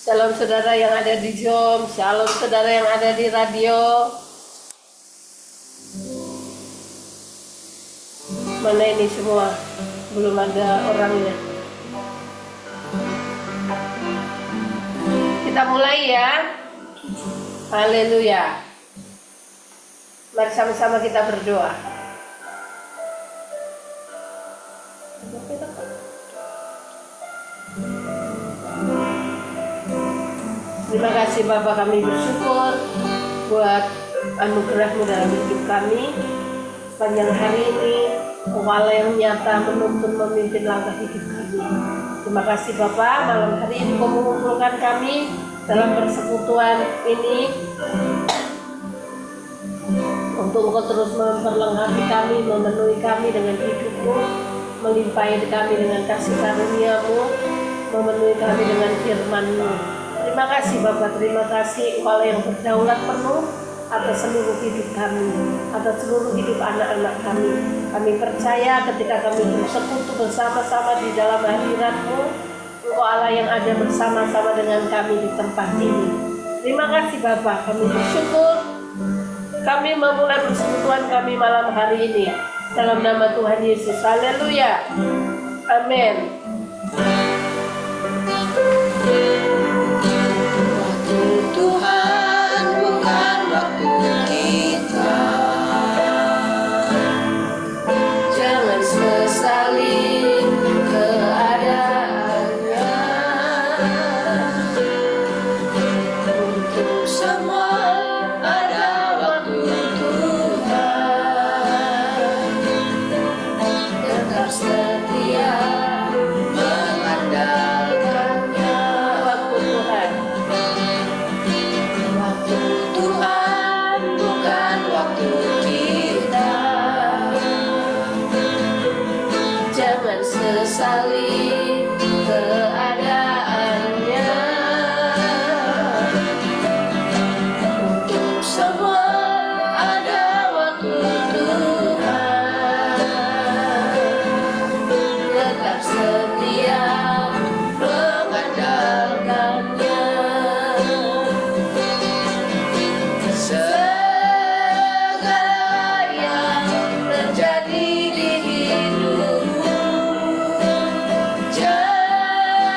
Shalom saudara yang ada di Zoom, shalom saudara yang ada di radio. Mana ini semua? Belum ada orangnya. Kita mulai ya. Haleluya. Mari sama-sama kita berdoa. Terima kasih Bapa, kami bersyukur buat anugerah-Mu dalam hidup kami. Sepanjang hari ini, Allah yang nyata menuntun memimpin langkah hidup kami. Terima kasih Bapa, malam hari ini Kau mengumpulkan kami dalam persekutuan ini untuk Engkau terus memperlengkapi kami, memenuhi kami dengan hidup-Mu, melimpahi kami dengan kasih karunia-Mu, memenuhi kami dengan firman-Mu. Terima kasih Bapak, terima kasih Engkau yang berdaulat penuh atas seluruh hidup kami, atas seluruh hidup anak-anak kami. Kami percaya ketika kami bersekutu bersama-sama di dalam hadirat-Mu, Engkau Allah yang ada bersama-sama dengan kami di tempat ini. Terima kasih Bapak, kami bersyukur. Kami memulai persekutuan kami malam hari ini dalam nama Tuhan Yesus. Haleluya. Amin. Tuhan bukan waktu kita, Jangan sesali keadaannya. untuk semua ada waktu Tuhan. Tetap setia Mengandalkannya. waktu Tuhan. Waktu Tuhan bukan waktu kita, Jangan sesali keadaannya. untuk semua ada waktu Tuhan. Tetap setia Mengandalkannya. Segala yang terjadi di hidupmu, jangan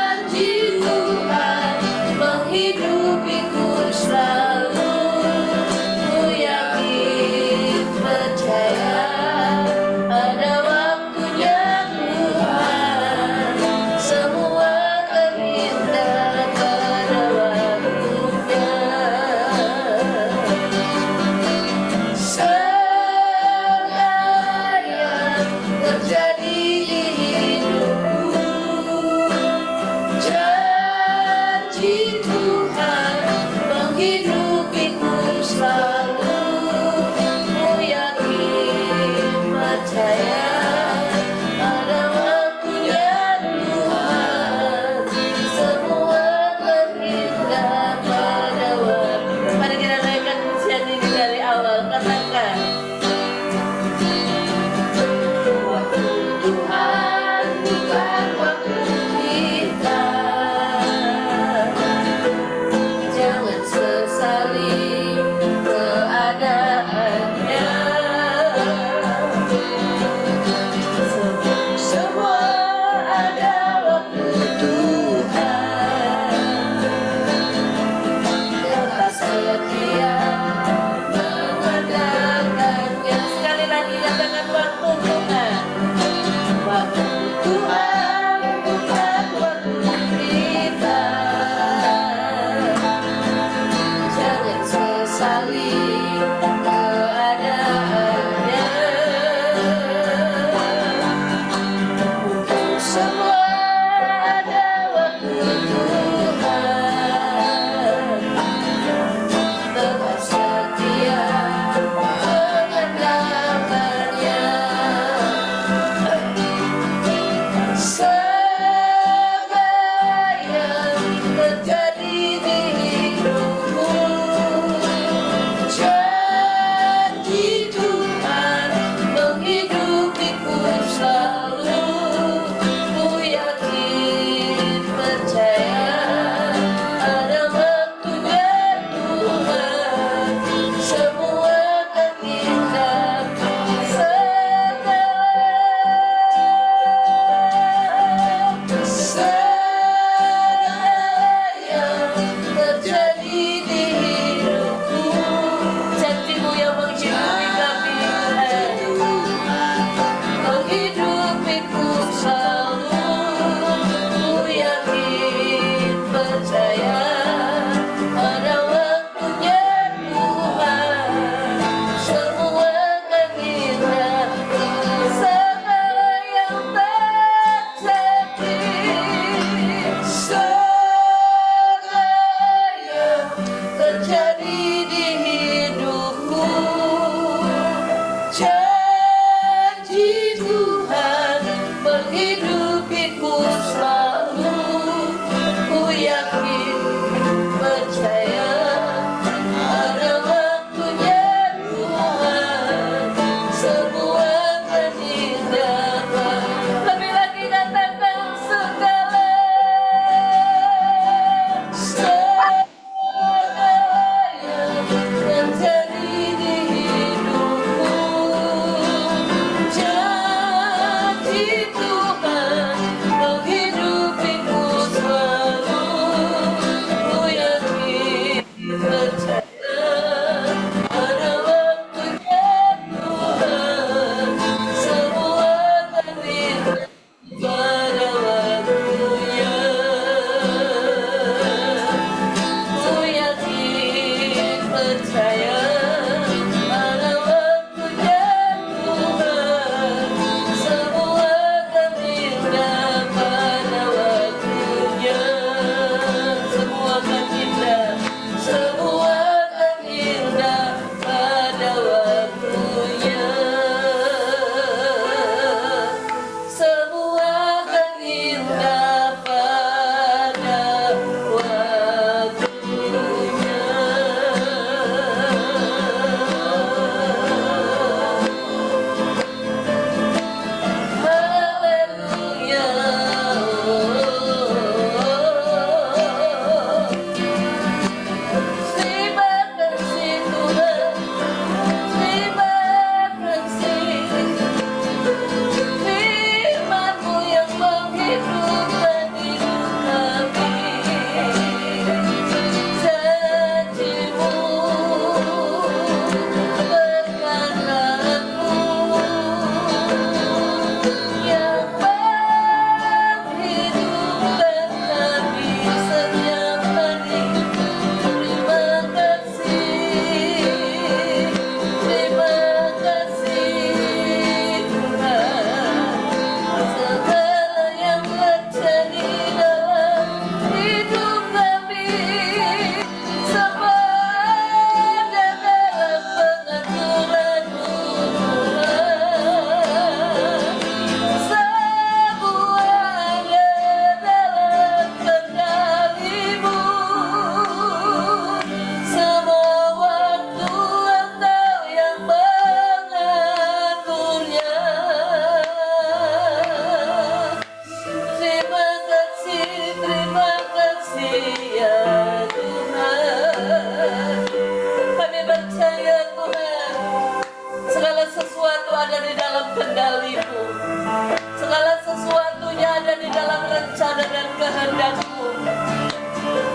rencana dan kehendak-Mu.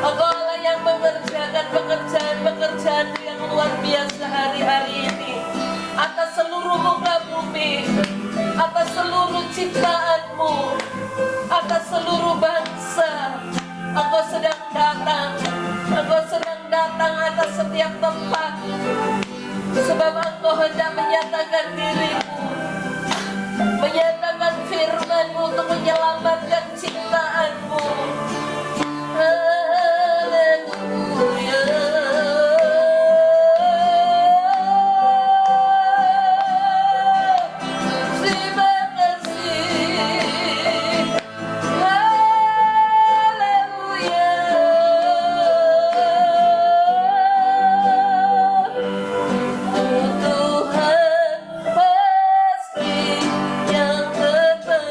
Engkau Allah yang mengerjakan pekerjaan-pekerjaan yang luar biasa hari-hari ini atas seluruh muka bumi, atas seluruh ciptaan-Mu, atas seluruh bangsa. Engkau sedang datang, Engkau sedang datang atas setiap tempat, sebab Engkau hendak menyatakan diri-Mu, menyatakan firman-Mu untuk menyelamatkan ciptaan-Mu. Haleluya. Terima kasih. Haleluya. Tuhan pasti yang terbaik.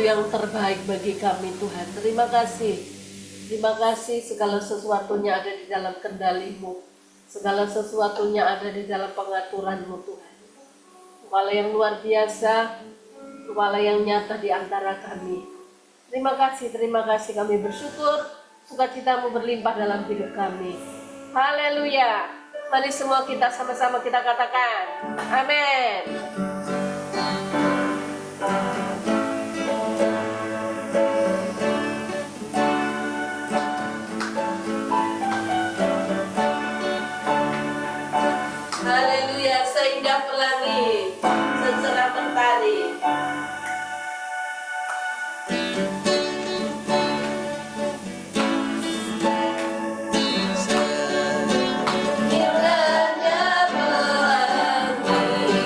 yang terbaik bagi kami Tuhan. Terima kasih. Terima kasih segala sesuatunya ada di dalam kendali-Mu. Segala sesuatunya ada di dalam pengaturan-Mu Tuhan. Kuala yang luar biasa, kuala yang nyata di antara kami. Terima kasih kami bersyukur, sukacita-Mu berlimpah dalam hidup kami. Haleluya. Mari semua kita sama-sama kita katakan, amin. Haleluya, seindah pelangi, secerah mentari. Indahnya pelangi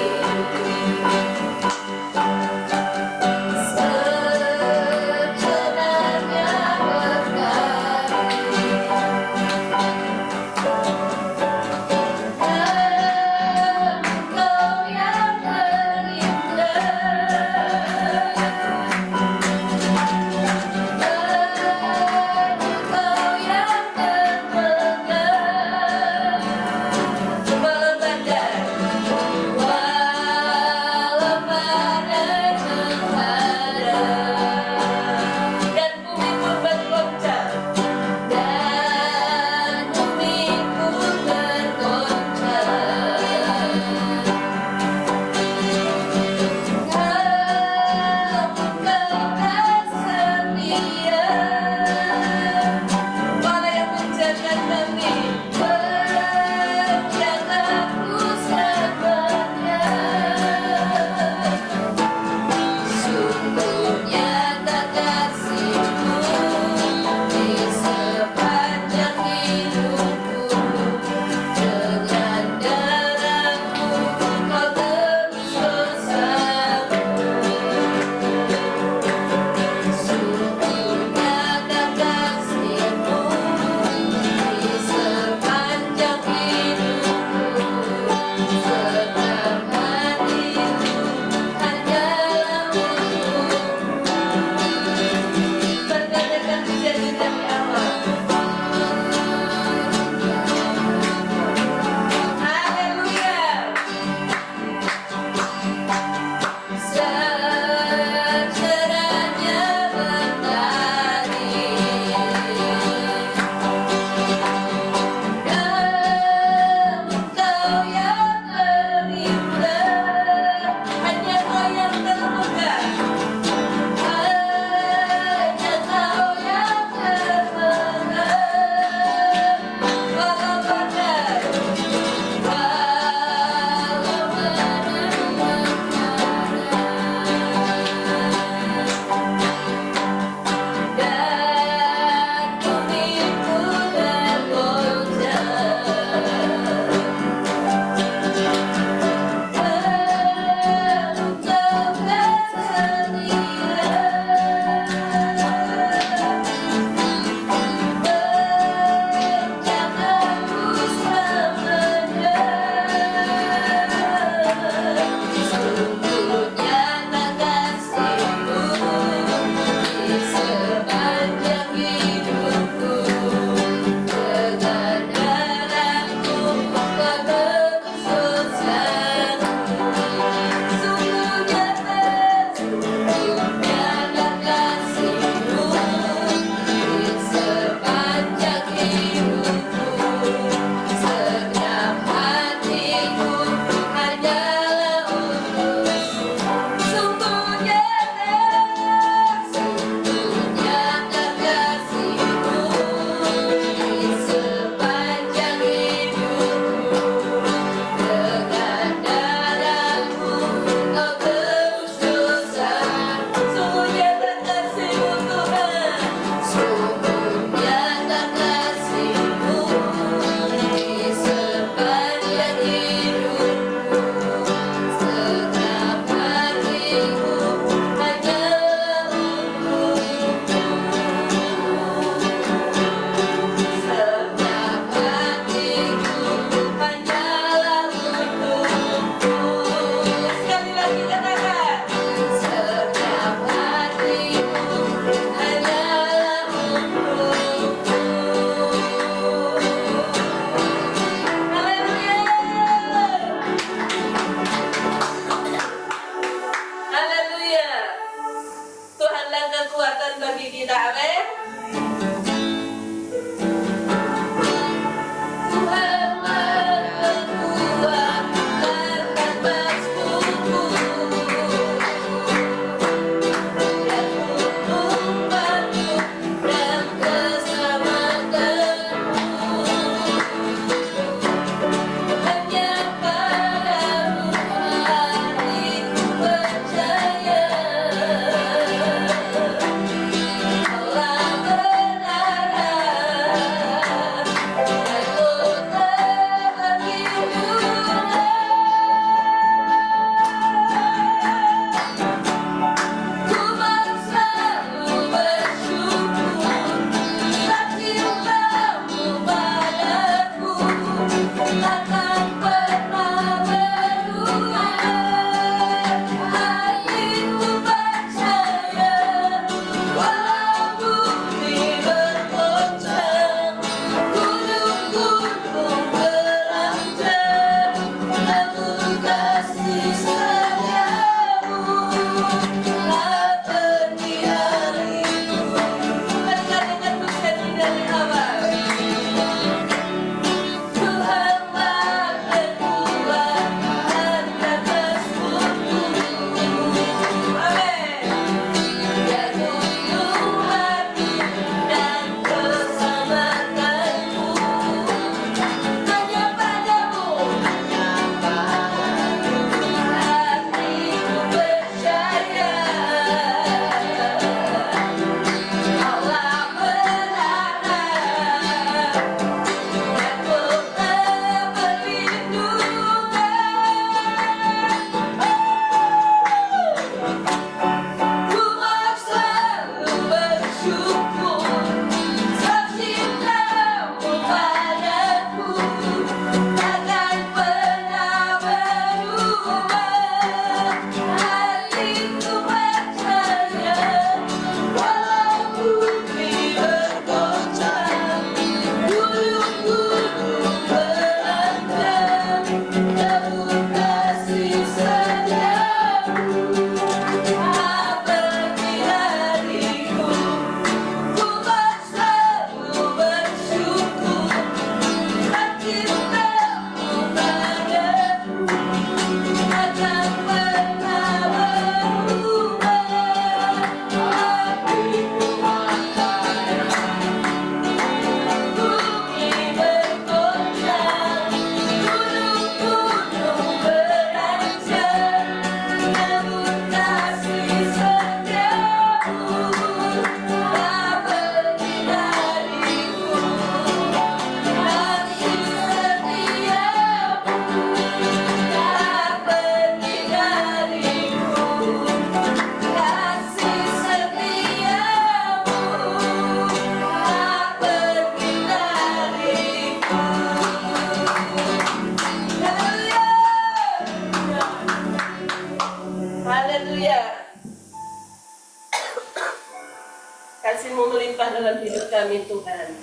kami Tuhan.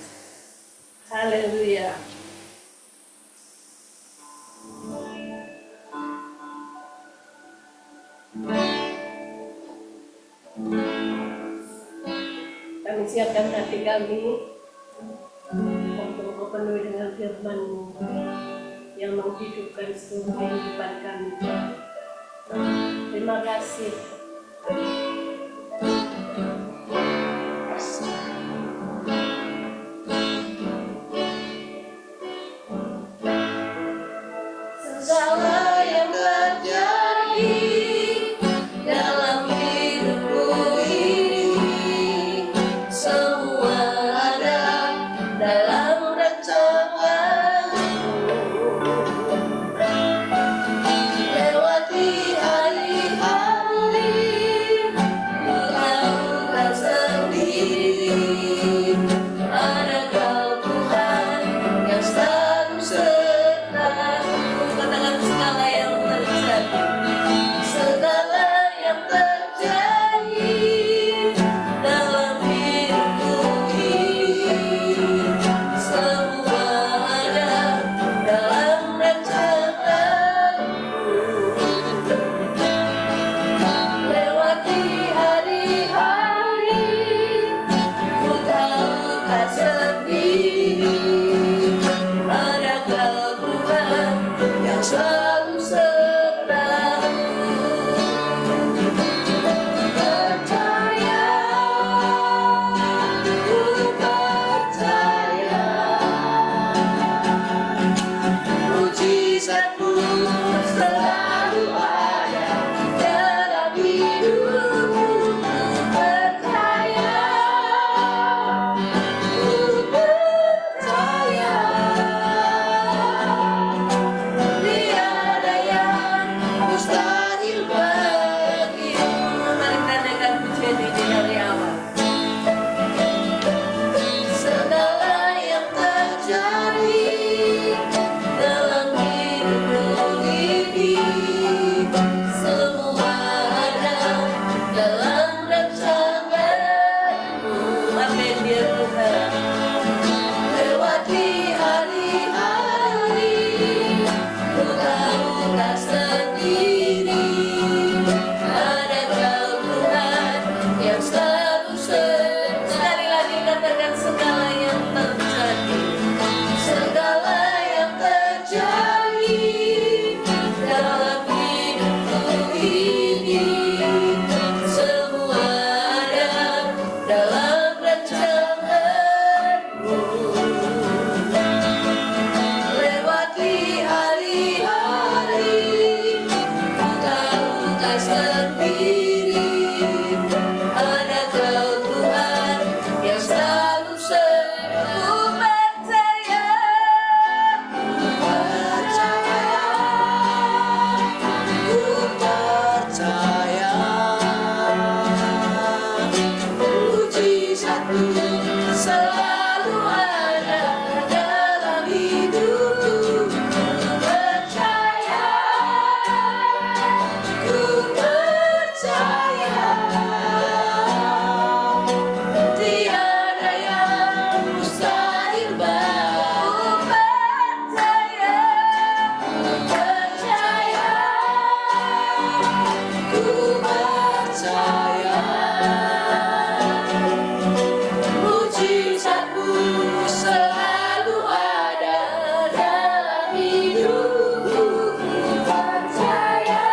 Haleluya. Kami siapkan hati kami untuk penuhi dengan firman-Mu yang menghidupkan seluruh kehidupan kami. Terima kasih. Segala yang terjadi dalam hidupku ini, semua ada dalam rencana-Mu. Lewati hari-hari, ku tahu tak sendiri. Ada Kau Tuhan yang selalu serta-Mu. Katakan segala yang terjadi, segala yang terjadi dalam hidupku ini, semua ada dalam rencana-Mu. Lewati hari-hari, ku tahu tak sendiri. Ada Kau Tuhan yang selalu serta-Mu. Percaya, ku percaya, mujizat-Mu selalu ada dalam hidupku. Percaya, ku percaya, tiada yang mustahil bagimu. Mari kita naikkan pujian ini dari awal. Segala yang terjadi dalam hidupku ini, semua ada dalam rencana-Mu. Amin ya Tuhan. Lewati hari-hari, ku tahu tak sendiri. Ada Kau Tuhan yang selalu serta. Sekali lagi katakan segala yang terjadi, segala yang terjadi dalam hidupku ini, semua ada dalam rencana-Mu. Lewati hari-hari, ku tahu tak sendiri. Ada Kau Tuhan yang selalu serta. Ku percaya, ku percaya, mujizat-Mu selalu ada dalam hidupku. Percaya, ku percaya, tiada yang mustahil bagimu. Percaya, ku percaya, mujizat-Mu selalu ada dalam hidupku. Percaya,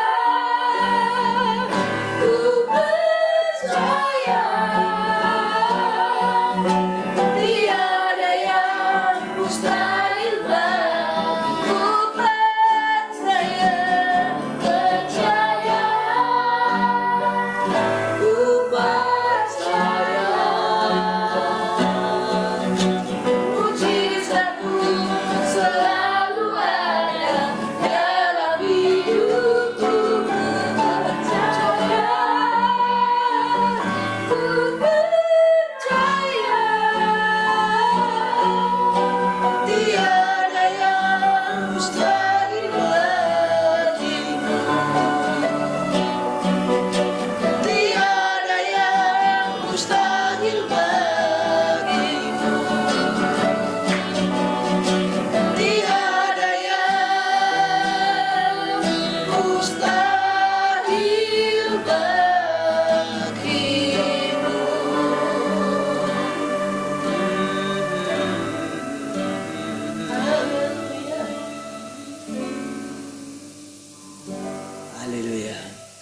ku percaya, tiada yang mustahil bagimu. Percaya, percaya, ku percaya, mujizat-Mu selalu ada dalam hidupku. Percaya, ku percaya,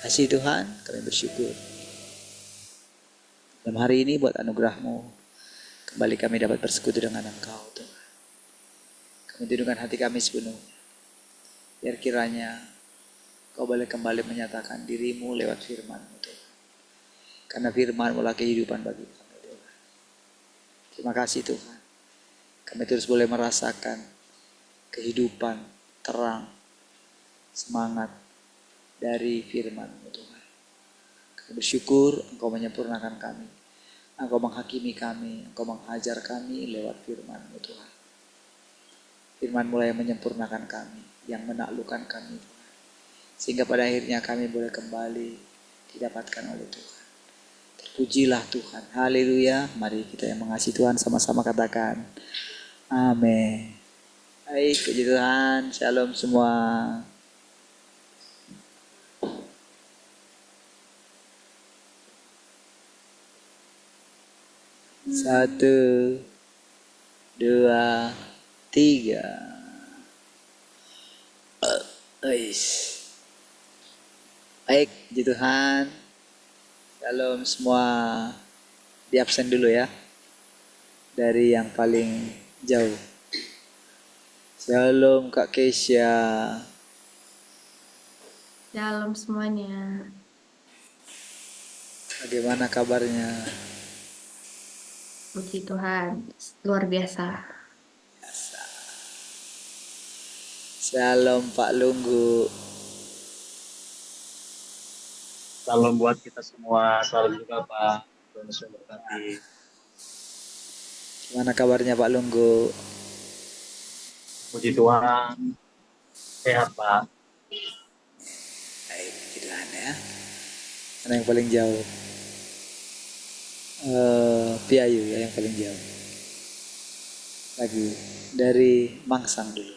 Kasih Tuhan, kami bersyukur. Dalam hari ini buat anugerah-Mu, kembali kami dapat bersekutu dengan Engkau Tuhan. Kami tundukkan hati kami sepenuhnya. Biar kiranya Kau boleh kembali menyatakan diri-Mu lewat firman-Mu Tuhan. Karena firman-Mu lah kehidupan bagi kami Tuhan. Terima kasih Tuhan. Kami terus boleh merasakan kehidupan, terang, semangat dari firman-Mu Tuhan. Kami bersyukur Engkau menyempurnakan kami. Engkau menghakimi kami, Engkau menghajar kami lewat firman-Mu Tuhan. Firman-Mu lah yang menyempurnakan kami, yang menaklukkan kami Tuhan. Sehingga pada akhirnya kami boleh kembali didapatkan oleh Tuhan. Terpujilah Tuhan. Haleluya. Mari kita yang mengasihi Tuhan sama-sama katakan. Amin. Baik, puji Tuhan. Shalom semua. Satu, dua, tiga. Baik, puji Tuhan. Shalom semua. Di absen dulu ya. Dari yang paling jauh. Shalom Kak Keisha. Shalom semuanya. Bagaimana kabarnya? Puji Tuhan, luar biasa. Shalom Pak Lunggu. Salam buat kita semua, salam juga Pak. Tuhan Yesus memberkati. Gimana kabarnya Pak Lunggu? Puji Tuhan, sehat Pak. Baik, puji Tuhan ya. Mana yang paling jauh? Piayu ya yang paling jauh. Lagi dari Mangsang dulu.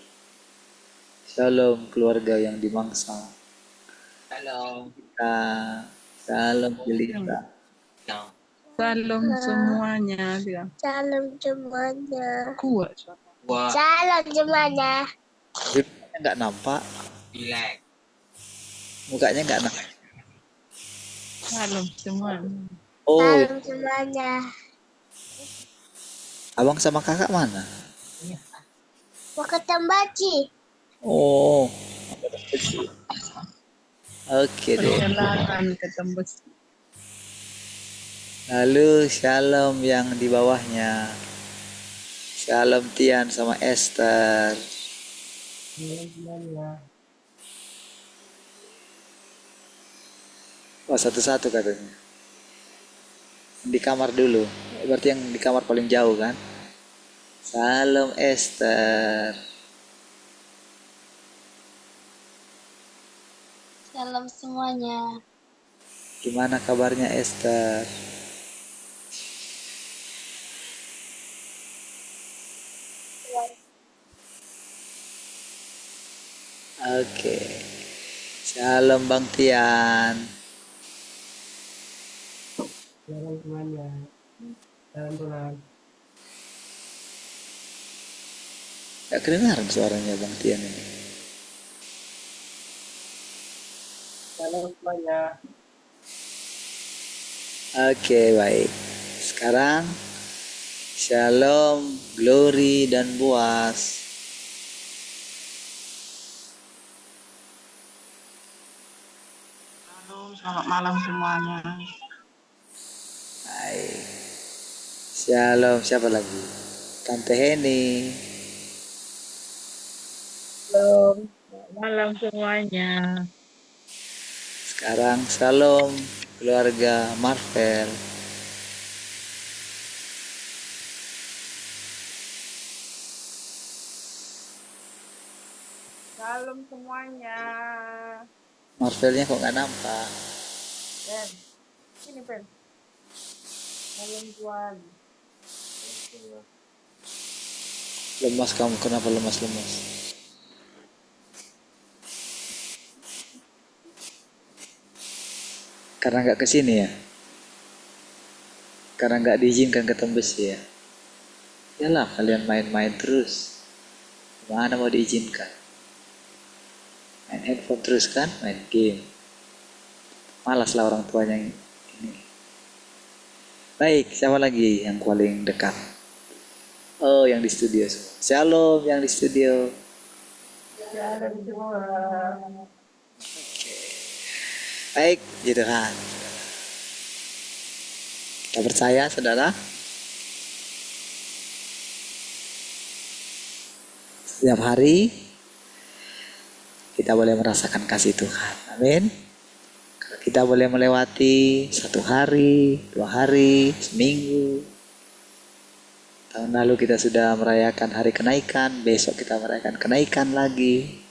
Shalom keluarga yang di Mangsang. Halo. Salam Jelita. Salam semuanya, bilang. Salam semuanya. Kuat. Wah, Salam semuanya. Mukanya nggak nampak. relax. Mukanya nggak nampak. Salam semuanya. Oh, Salam semuanya. abang sama kakak mana? Mau ketemu Baci. Oh, oke deh. Perjalanan ke Tembus. Lalu Shalom yang di bawahnya. Shalom Tian sama Esther. Oh, satu-satu katanya. Di kamar dulu. Berarti yang di kamar paling jauh kan? Salam Esther. Salam semuanya. Gimana kabarnya Esther? Oke. Shalom Bang Tian. Salam semuanya. Salam Tuhan. Gak kedengaran suaranya Bang Tian ini. Salam semuanya. Oke, baik. Sekarang Shalom, Glory dan Boas. Selamat malam semuanya. Baik. Shalom, siapa lagi? Tante Heni. Shalom. Selamat malam semuanya. Sekarang Shalom, keluarga Marvel. Salam semuanya. Marvelnya kok nggak nampak? Ben, sini Ben. Salam Tuhan. Lemas kamu, kenapa lemas-lemas? Karena nggak kesini ya? Karena nggak diizinkan ke Tembes ya? Yalah kalian main-main terus. Mana mau diizinkan? Main handphone terus kan? Main game. Malas lah orang tuanya ini. Baik, siapa lagi yang paling dekat? Oh, yang di studio. Shalom yang di studio. Shalom semua. Baik, gitu kan. Kita percaya, saudara. Setiap hari kita boleh merasakan kasih Tuhan. Amin. Kita boleh melewati 1 hari, 2 hari, seminggu. Tahun lalu kita sudah merayakan hari kenaikan, besok kita merayakan kenaikan lagi.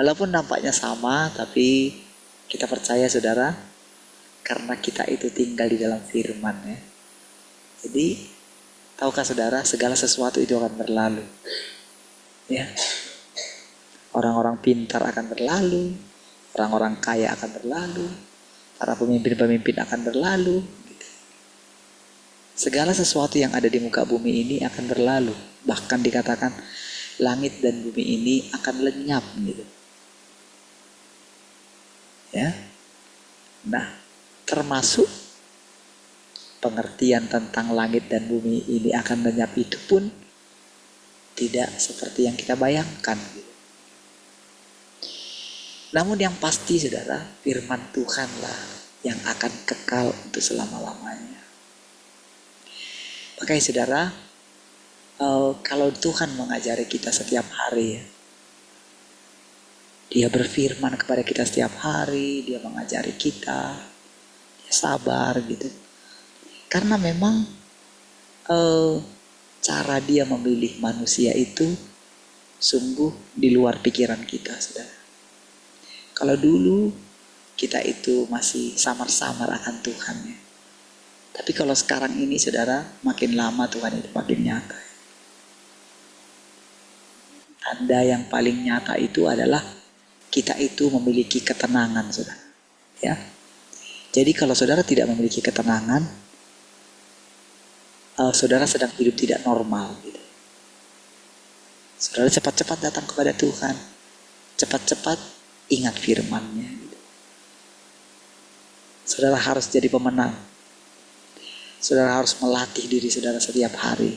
Walaupun nampaknya sama, tapi kita percaya saudara, karena kita itu tinggal di dalam firman ya. Jadi, tahukah saudara, segala sesuatu itu akan berlalu. Ya. Orang-orang pintar akan berlalu, orang-orang kaya akan berlalu, para pemimpin-pemimpin akan berlalu. Segala sesuatu yang ada di muka bumi ini akan berlalu. Bahkan dikatakan langit dan bumi ini akan lenyap gitu. Ya. Nah, termasuk pengertian tentang langit dan bumi ini akan lenyap itu pun tidak seperti yang kita bayangkan gitu. Namun yang pasti saudara, firman Tuhanlah yang akan kekal untuk selama-lamanya. Makanya saudara, kalau Tuhan mengajari kita setiap hari ya, Dia berfirman kepada kita setiap hari, Dia mengajari kita, Dia sabar gitu. Karena memang cara Dia memilih manusia itu sungguh di luar pikiran kita saudara. Kalau dulu kita itu masih samar-samar akan Tuhan ya. Tapi kalau sekarang ini saudara, makin lama Tuhan itu makin nyata. Tanda yang paling nyata itu adalah kita itu memiliki ketenangan saudara. Ya. Jadi kalau saudara tidak memiliki ketenangan, saudara sedang hidup tidak normal gitu. Saudara cepat-cepat datang kepada Tuhan. Cepat-cepat ingat firman-Nya gitu. Saudara harus jadi pemenang. Saudara harus melatih diri saudara setiap hari.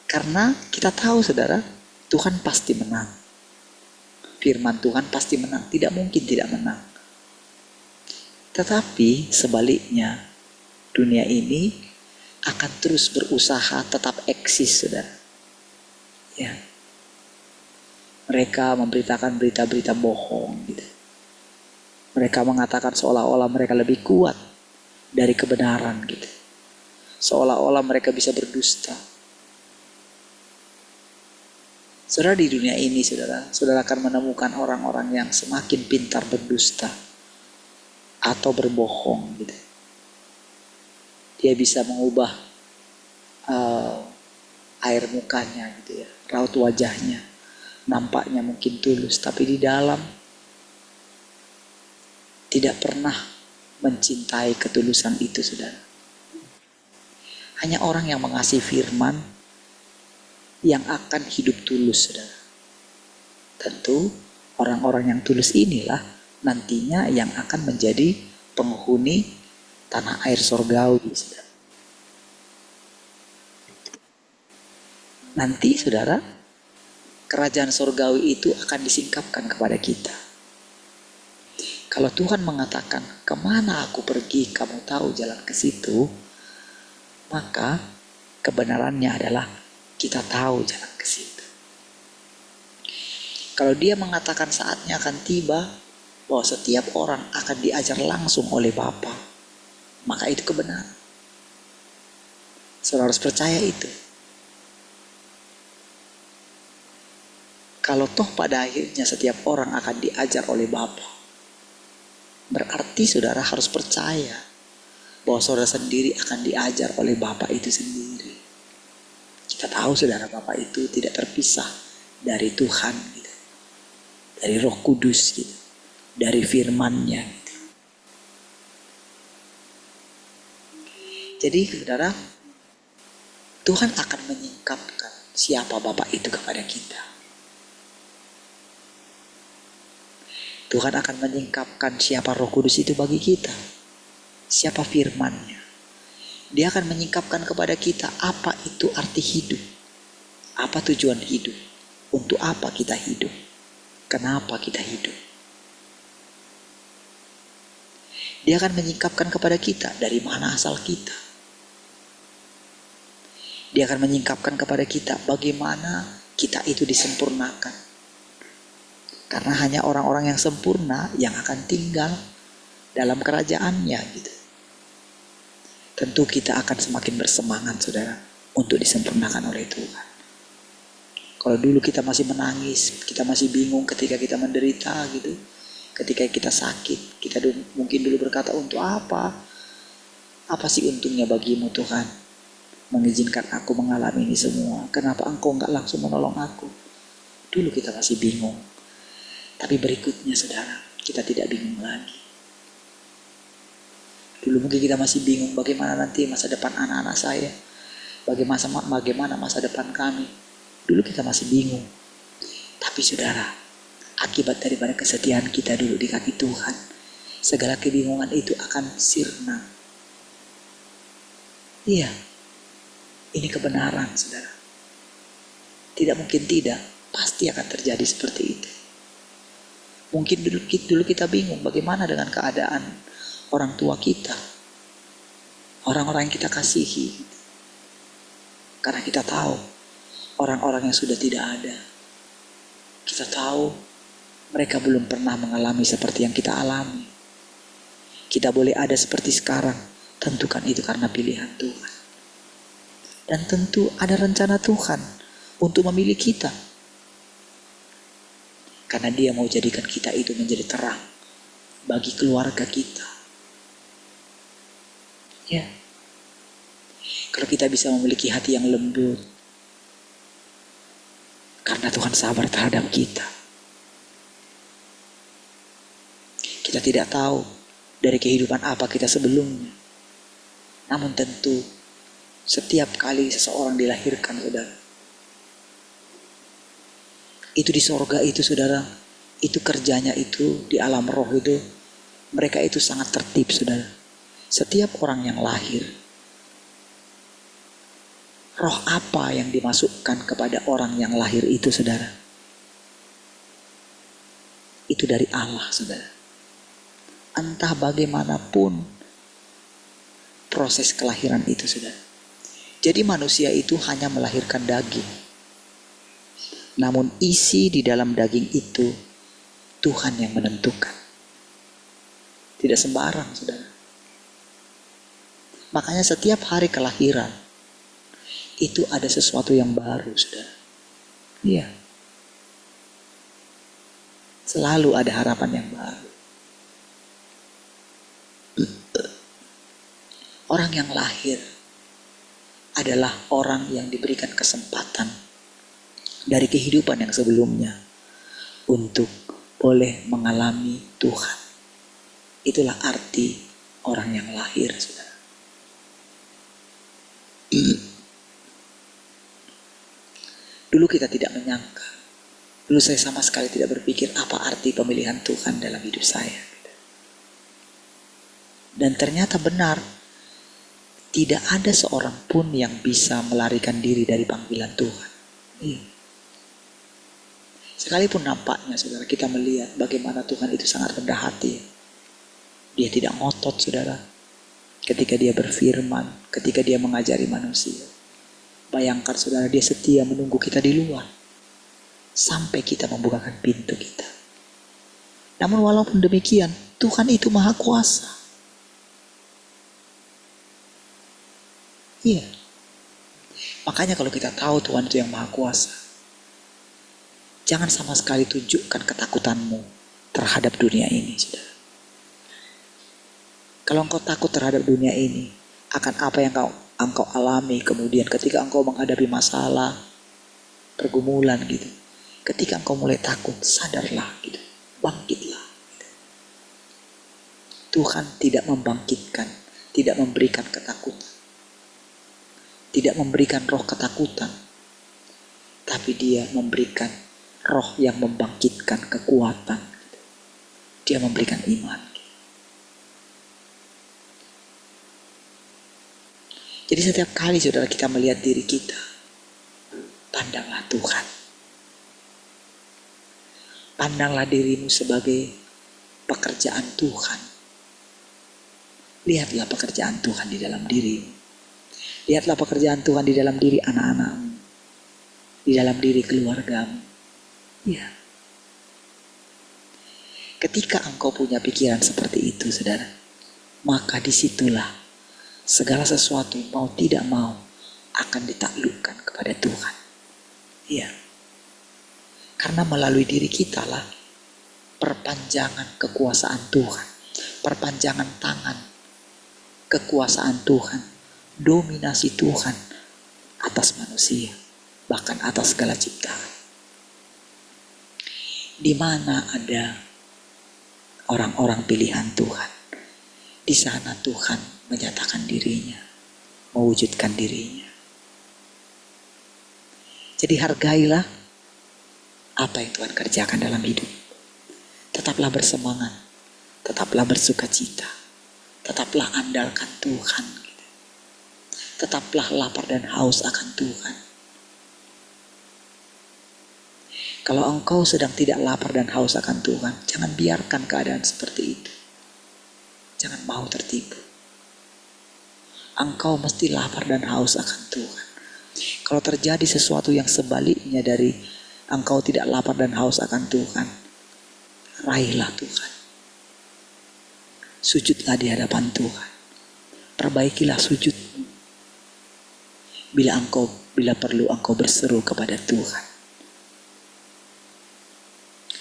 Karena kita tahu saudara, Tuhan pasti menang. Firman Tuhan pasti menang, tidak mungkin tidak menang. Tetapi sebaliknya, dunia ini akan terus berusaha tetap eksis saudara. Ya. Mereka memberitakan berita-berita bohong gitu. Mereka mengatakan seolah-olah mereka lebih kuat dari kebenaran gitu. Seolah-olah mereka bisa berdusta. Saudara, di dunia ini saudara akan menemukan orang-orang yang semakin pintar berdusta atau berbohong gitu. Dia bisa mengubah air mukanya gitu ya, raut wajahnya, nampaknya mungkin tulus, tapi di dalam tidak pernah mencintai ketulusan itu saudara. Hanya orang yang mengasihi firman yang akan hidup tulus saudara. Tentu orang-orang yang tulus inilah nantinya yang akan menjadi penghuni tanah air surgawi saudara. Nanti saudara, kerajaan surgawi itu akan disingkapkan kepada kita. Kalau Tuhan mengatakan, kemana aku pergi kamu tahu jalan ke situ, maka kebenarannya adalah kita tahu jalan ke situ. Kalau Dia mengatakan saatnya akan tiba, bahwa setiap orang akan diajar langsung oleh Bapa, maka itu kebenaran. Saudara harus percaya itu. Kalau toh pada akhirnya setiap orang akan diajar oleh Bapa, berarti saudara harus percaya bahwa saudara sendiri akan diajar oleh Bapa itu sendiri. Kita tahu saudara, Bapa itu tidak terpisah dari Tuhan gitu, dari Roh Kudus gitu, dari firman-Nya gitu. Jadi saudara, Tuhan akan menyingkapkan siapa Bapa itu kepada kita. Tuhan akan menyingkapkan siapa Roh Kudus itu bagi kita. Siapa firman-Nya. Dia akan menyingkapkan kepada kita apa itu arti hidup. Apa tujuan hidup. Untuk apa kita hidup. Kenapa kita hidup. Dia akan menyingkapkan kepada kita dari mana asal kita. Dia akan menyingkapkan kepada kita bagaimana kita itu disempurnakan. Karena hanya orang-orang yang sempurna yang akan tinggal dalam kerajaannya gitu. Tentu kita akan semakin bersemangat saudara untuk disempurnakan oleh Tuhan. Kalau dulu kita masih menangis, kita masih bingung ketika kita menderita gitu. Ketika kita sakit, kita mungkin dulu berkata untuk apa? Apa sih untungnya bagimu Tuhan? Mengizinkan aku mengalami ini semua. Kenapa engkau enggak langsung menolong aku? Dulu kita masih bingung. Tapi berikutnya saudara, kita tidak bingung lagi. Dulu mungkin kita masih bingung bagaimana nanti masa depan anak-anak saya. Bagaimana masa depan kami. Dulu kita masih bingung. Tapi saudara, akibat daripada kesetiaan kita dulu di kaki Tuhan, segala kebingungan itu akan sirna. Iya, ini kebenaran saudara. Tidak mungkin tidak, pasti akan terjadi seperti itu. Mungkin dulu kita bingung bagaimana dengan keadaan orang tua kita. Orang-orang yang kita kasihi. Karena kita tahu orang-orang yang sudah tidak ada. Kita tahu mereka belum pernah mengalami seperti yang kita alami. Kita boleh ada seperti sekarang. Tentukan itu karena pilihan Tuhan. Dan tentu ada rencana Tuhan untuk memilih kita. Karena dia mau jadikan kita itu menjadi terang bagi keluarga kita. Ya. Kalau kita bisa memiliki hati yang lembut. Karena Tuhan sabar terhadap kita. Kita tidak tahu dari kehidupan apa kita sebelumnya. Namun tentu setiap kali seseorang dilahirkan saudara. Itu di sorga itu saudara, itu kerjanya itu di alam roh itu, mereka itu sangat tertib saudara. Setiap orang yang lahir, roh apa yang dimasukkan kepada orang yang lahir itu saudara? Itu dari Allah saudara. Entah bagaimanapun proses kelahiran itu saudara. Jadi manusia itu hanya melahirkan daging. Namun isi di dalam daging itu Tuhan yang menentukan. Tidak sembarang saudara. Makanya setiap hari kelahiran itu ada sesuatu yang baru saudara. Iya. Selalu ada harapan yang baru. Orang yang lahir adalah orang yang diberikan kesempatan dari kehidupan yang sebelumnya untuk boleh mengalami Tuhan. Itulah arti orang yang lahir saudara. Dulu kita tidak menyangka. Dulu saya sama sekali tidak berpikir apa arti pemilihan Tuhan dalam hidup saya. Dan ternyata benar. Tidak ada seorang pun yang bisa melarikan diri dari panggilan Tuhan. Iya. Sekalipun nampaknya saudara kita melihat bagaimana Tuhan itu sangat rendah hati. Dia tidak ngotot saudara. Ketika dia berfirman, ketika dia mengajari manusia. Bayangkan saudara dia setia menunggu kita di luar. Sampai kita membukakan pintu kita. Namun walaupun demikian, Tuhan itu maha kuasa. Iya. Makanya kalau kita tahu Tuhan itu yang maha kuasa. Jangan sama sekali tunjukkan ketakutanmu terhadap dunia ini, saudara. Kalau engkau takut terhadap dunia ini, akan apa yang engkau alami kemudian ketika engkau menghadapi masalah, pergumulan gitu. Ketika engkau mulai takut, sadarlah gitu. Bangkitlah. Gitu. Tuhan tidak membangkitkan, tidak memberikan ketakutan. Tidak memberikan roh ketakutan. Tapi dia memberikan roh yang membangkitkan kekuatan. Dia memberikan iman. Jadi setiap kali saudara kita melihat diri kita, pandanglah Tuhan. Pandanglah dirimu sebagai pekerjaan Tuhan. Lihatlah pekerjaan Tuhan di dalam dirimu. Lihatlah pekerjaan Tuhan di dalam diri anak-anakmu. Di dalam diri keluargamu. Ya. Ketika engkau punya pikiran seperti itu, saudara, maka disitulah segala sesuatu mau tidak mau akan ditaklukkan kepada Tuhan. Iya. Karena melalui diri kita lah perpanjangan kekuasaan Tuhan, perpanjangan tangan kekuasaan Tuhan, dominasi Tuhan atas manusia, bahkan atas segala ciptaan. Di mana ada orang-orang pilihan Tuhan, di sana Tuhan menyatakan dirinya, mewujudkan dirinya. Jadi hargailah apa yang Tuhan kerjakan dalam hidup. Tetaplah bersemangat, tetaplah bersuka cita, tetaplah andalkan Tuhan. Tetaplah lapar dan haus akan Tuhan. Kalau engkau sedang tidak lapar dan haus akan Tuhan, jangan biarkan keadaan seperti itu. Jangan mau tertipu. Engkau mesti lapar dan haus akan Tuhan. Kalau terjadi sesuatu yang sebaliknya dari engkau tidak lapar dan haus akan Tuhan, raihlah Tuhan. Sujudlah di hadapan Tuhan. Perbaikilah sujudmu. Bila perlu engkau berseru kepada Tuhan.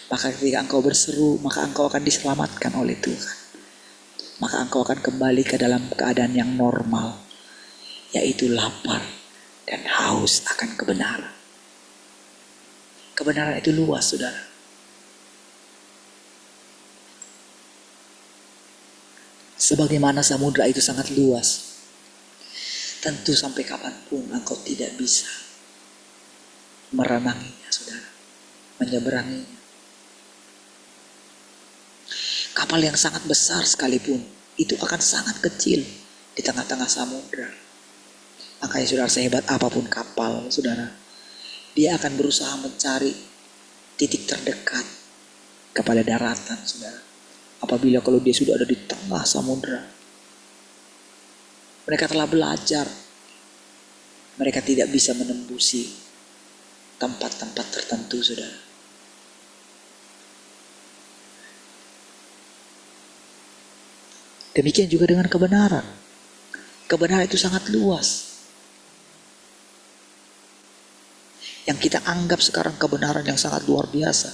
Maka ketika engkau berseru, maka engkau akan diselamatkan oleh Tuhan. Maka engkau akan kembali ke dalam keadaan yang normal, yaitu lapar dan haus akan kebenaran. Kebenaran itu luas, saudara. Sebagaimana samudra itu sangat luas, tentu sampai kapanpun engkau tidak bisa merenanginya, saudara, menyeberanginya. Kapal yang sangat besar sekalipun, itu akan sangat kecil di tengah-tengah samudra. Makanya saudara, sehebat apapun kapal, saudara, dia akan berusaha mencari titik terdekat kepada daratan, saudara. Apabila kalau dia sudah ada di tengah samudra, mereka telah belajar, mereka tidak bisa menembusi tempat-tempat tertentu, saudara. Demikian juga dengan kebenaran. Kebenaran itu sangat luas. Yang kita anggap sekarang kebenaran yang sangat luar biasa,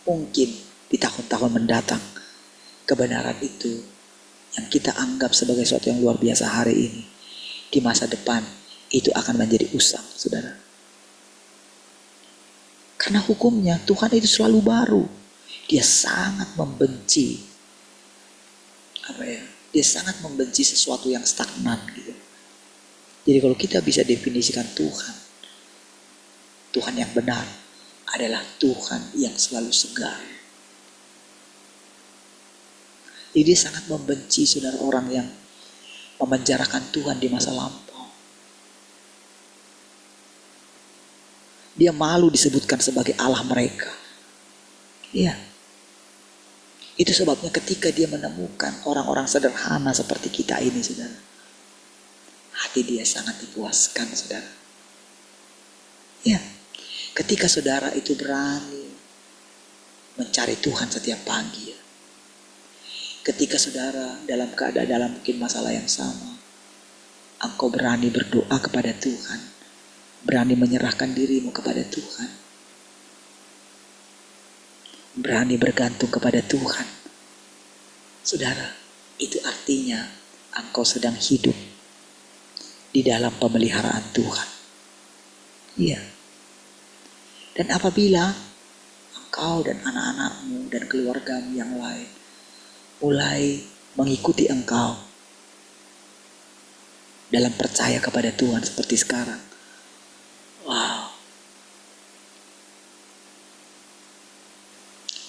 mungkin di tahun-tahun mendatang, kebenaran itu yang kita anggap sebagai sesuatu yang luar biasa hari ini, di masa depan itu akan menjadi usang, saudara. Karena hukumnya Tuhan itu selalu baru. Dia sangat membenci dia sangat membenci sesuatu yang stagnan gitu. Jadi kalau kita bisa definisikan Tuhan yang benar adalah Tuhan yang selalu segar. Jadi dia sangat membenci, saudara, orang yang memenjarakan Tuhan di masa lampau. Dia malu disebutkan sebagai Allah mereka. Iya. Itu sebabnya ketika dia menemukan orang-orang sederhana seperti kita ini, saudara, hati dia sangat dipuaskan, saudara. Ya, ketika saudara itu berani mencari Tuhan setiap pagi, ya. Ketika saudara dalam keadaan dalam mungkin masalah yang sama, engkau berani berdoa kepada Tuhan, berani menyerahkan dirimu kepada Tuhan, berani bergantung kepada Tuhan, saudara, itu artinya engkau sedang hidup di dalam pemeliharaan Tuhan. Iya. Dan apabila engkau dan anak-anakmu dan keluargamu yang lain mulai mengikuti engkau dalam percaya kepada Tuhan seperti sekarang, wow,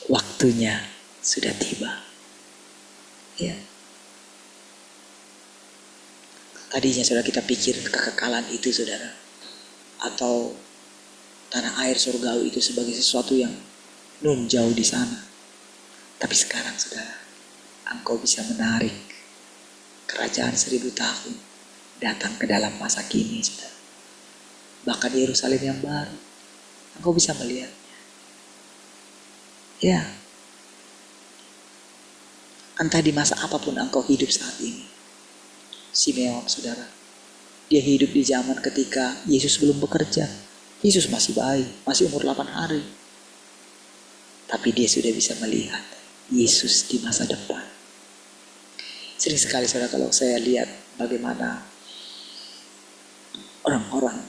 waktunya sudah tiba. Ya. Tadinya sudah kita pikir kekekalan itu, saudara, atau tanah air surgawi itu sebagai sesuatu yang nun jauh di sana. Tapi sekarang, saudara, engkau bisa menarik kerajaan 1000 tahun datang ke dalam masa kini, saudara. Bahkan di Yerusalem yang baru, engkau bisa melihatnya. Ya, entah di masa apapun engkau hidup saat ini. Simeon, saudara, dia hidup di zaman ketika Yesus belum bekerja. Yesus masih bayi, masih umur 8 hari. Tapi dia sudah bisa melihat Yesus di masa depan. Sering sekali, saudara, kalau saya lihat bagaimana orang-orang,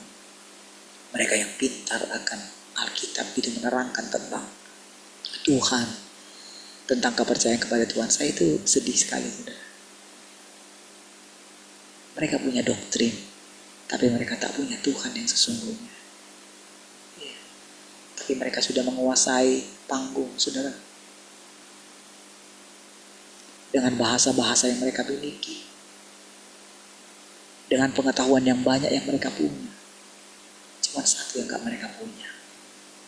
mereka yang pintar akan Alkitab itu menerangkan tentang Tuhan, tentang kepercayaan kepada Tuhan, saya itu sedih sekali, saudara. Mereka punya doktrin, tapi mereka tak punya Tuhan yang sesungguhnya. Ya. Tapi mereka sudah menguasai panggung, saudara. Dengan bahasa-bahasa yang mereka miliki. Dengan pengetahuan yang banyak yang mereka punya. Cuma satu yang gak mereka punya.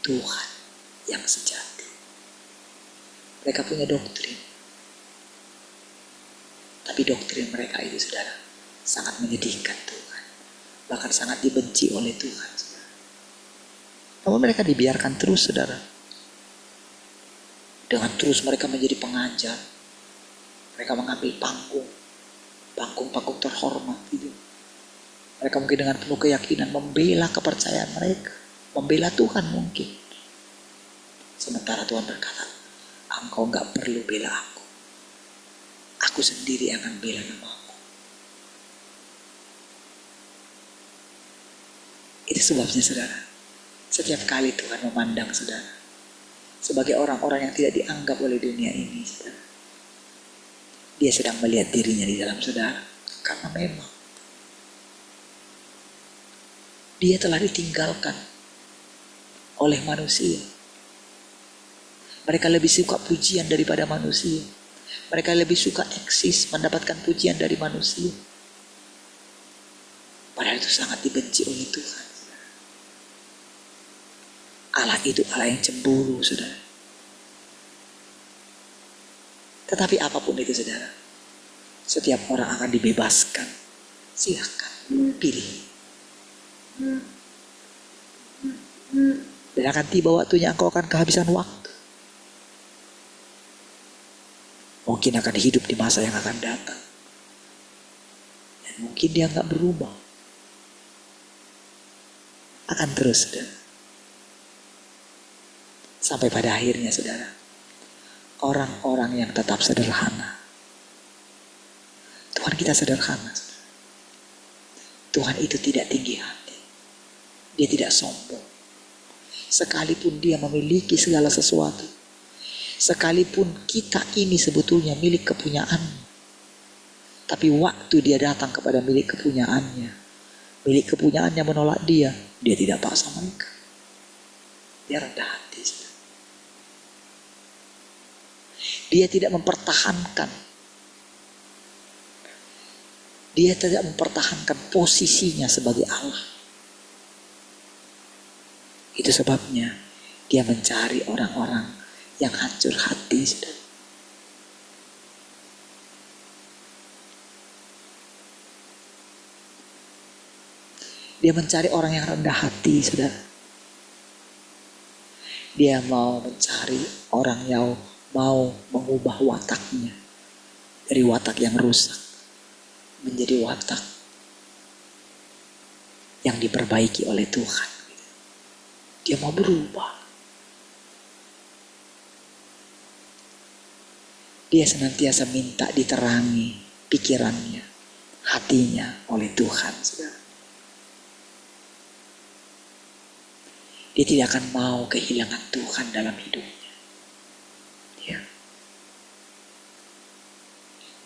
Tuhan yang sejati. Mereka punya doktrin. Tapi doktrin mereka itu, saudara, sangat menyedihkan Tuhan. Bahkan sangat dibenci oleh Tuhan, saudara. Namun mereka dibiarkan terus, saudara. Dengan terus mereka menjadi pengajar. Mereka mengambil panggung terhormat gitu. Mereka mungkin dengan penuh keyakinan membela kepercayaan mereka. Membela Tuhan mungkin. Sementara Tuhan berkata, engkau gak perlu bela aku. Aku sendiri akan bela namaku. Itu sebabnya, saudara, setiap kali Tuhan memandang saudara sebagai orang-orang yang tidak dianggap oleh dunia ini, saudara, dia sedang melihat dirinya di dalam saudara. Karena memang dia telah ditinggalkan oleh manusia. Mereka lebih suka pujian daripada manusia. Mereka lebih suka eksis, mendapatkan pujian dari manusia. Padahal itu sangat dibenci oleh Tuhan. Allah itu Allah yang cemburu, saudara. Tetapi apapun itu, saudara, setiap orang akan dibebaskan. Silakan pilih. Dan akan tiba waktunya engkau akan kehabisan waktu. Mungkin akan hidup di masa yang akan datang. Dan mungkin dia gak berubah. Akan terus, saudara. Sampai pada akhirnya, saudara, orang-orang yang tetap sederhana. Tuhan kita sederhana, saudara. Tuhan itu tidak tinggi hati. Dia tidak sombong. Sekalipun dia memiliki segala sesuatu, sekalipun kita ini sebetulnya milik kepunyaan, tapi waktu dia datang kepada milik kepunyaannya, milik kepunyaannya menolak dia, dia tidak paksa mereka. Dia rendah hati, saudara. Dia tidak mempertahankan. Dia tidak mempertahankan posisinya sebagai Allah. Itu sebabnya dia mencari orang-orang yang hancur hati, saudara. Dia mencari orang yang rendah hati, saudara. Dia mau mencari orang yang mau mengubah wataknya dari watak yang rusak menjadi watak yang diperbaiki oleh Tuhan. Dia mau berubah. Dia senantiasa minta diterangi pikirannya, hatinya oleh Tuhan, saudara. Dia tidak akan mau kehilangan Tuhan dalam hidupnya. Ya.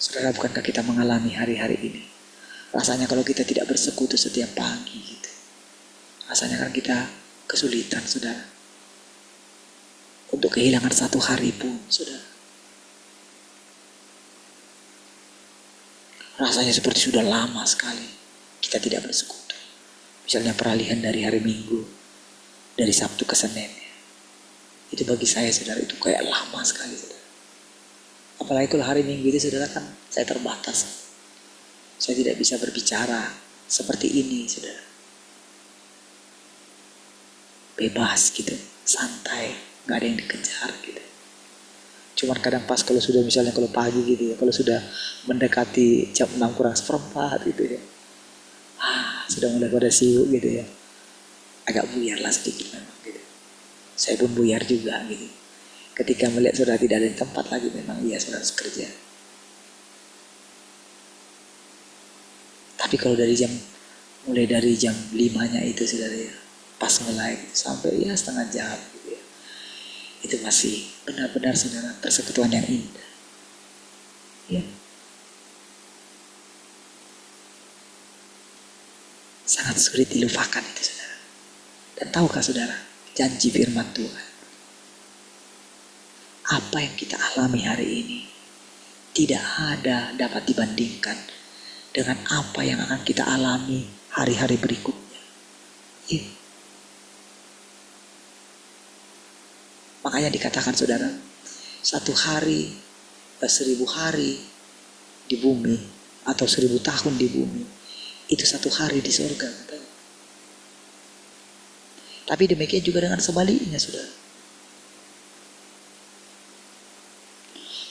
Saudara, bukankah kita mengalami hari-hari ini? Rasanya kalau kita tidak bersekutu setiap pagi gitu. Rasanya kan kita kesulitan, saudara. Untuk kehilangan satu hari pun, saudara. Rasanya seperti sudah lama sekali kita tidak bersekutu. Misalnya peralihan dari hari Minggu, dari Sabtu ke Senin. Itu bagi saya saudara itu kayak lama sekali saudara. Apalagi kalau hari Minggu itu saudara kan saya terbatas. Saya tidak bisa berbicara seperti ini saudara. Bebas gitu, santai, gak ada yang dikejar gitu. Cuman kadang pas kalau sudah misalnya kalau pagi gitu ya, kalau sudah mendekati jam 6 kurang seperempat gitu ya, sudah mulai pada sibuk gitu ya, agak buyar lah sedikit memang gitu. Saya pun buyar juga gitu. Ketika melihat saudara tidak ada di tempat lagi, memang iya saudara harus kerja. Tapi kalau mulai dari jam 5-nya itu saudara ya, pas mulai gitu, sampai ya setengah jam gitu ya, itu masih benar-benar saudara persekutuan yang indah. Ya. Sangat sulit dilupakan itu saudara. Dan tahukah saudara, janji firman Tuhan, apa yang kita alami hari ini tidak ada dapat dibandingkan dengan apa yang akan kita alami hari-hari berikutnya. Ya. Makanya dikatakan saudara, 1 hari, 1000 hari di bumi, atau 1000 tahun di bumi, itu 1 hari di surga. Tapi demikian juga dengan sebaliknya saudara.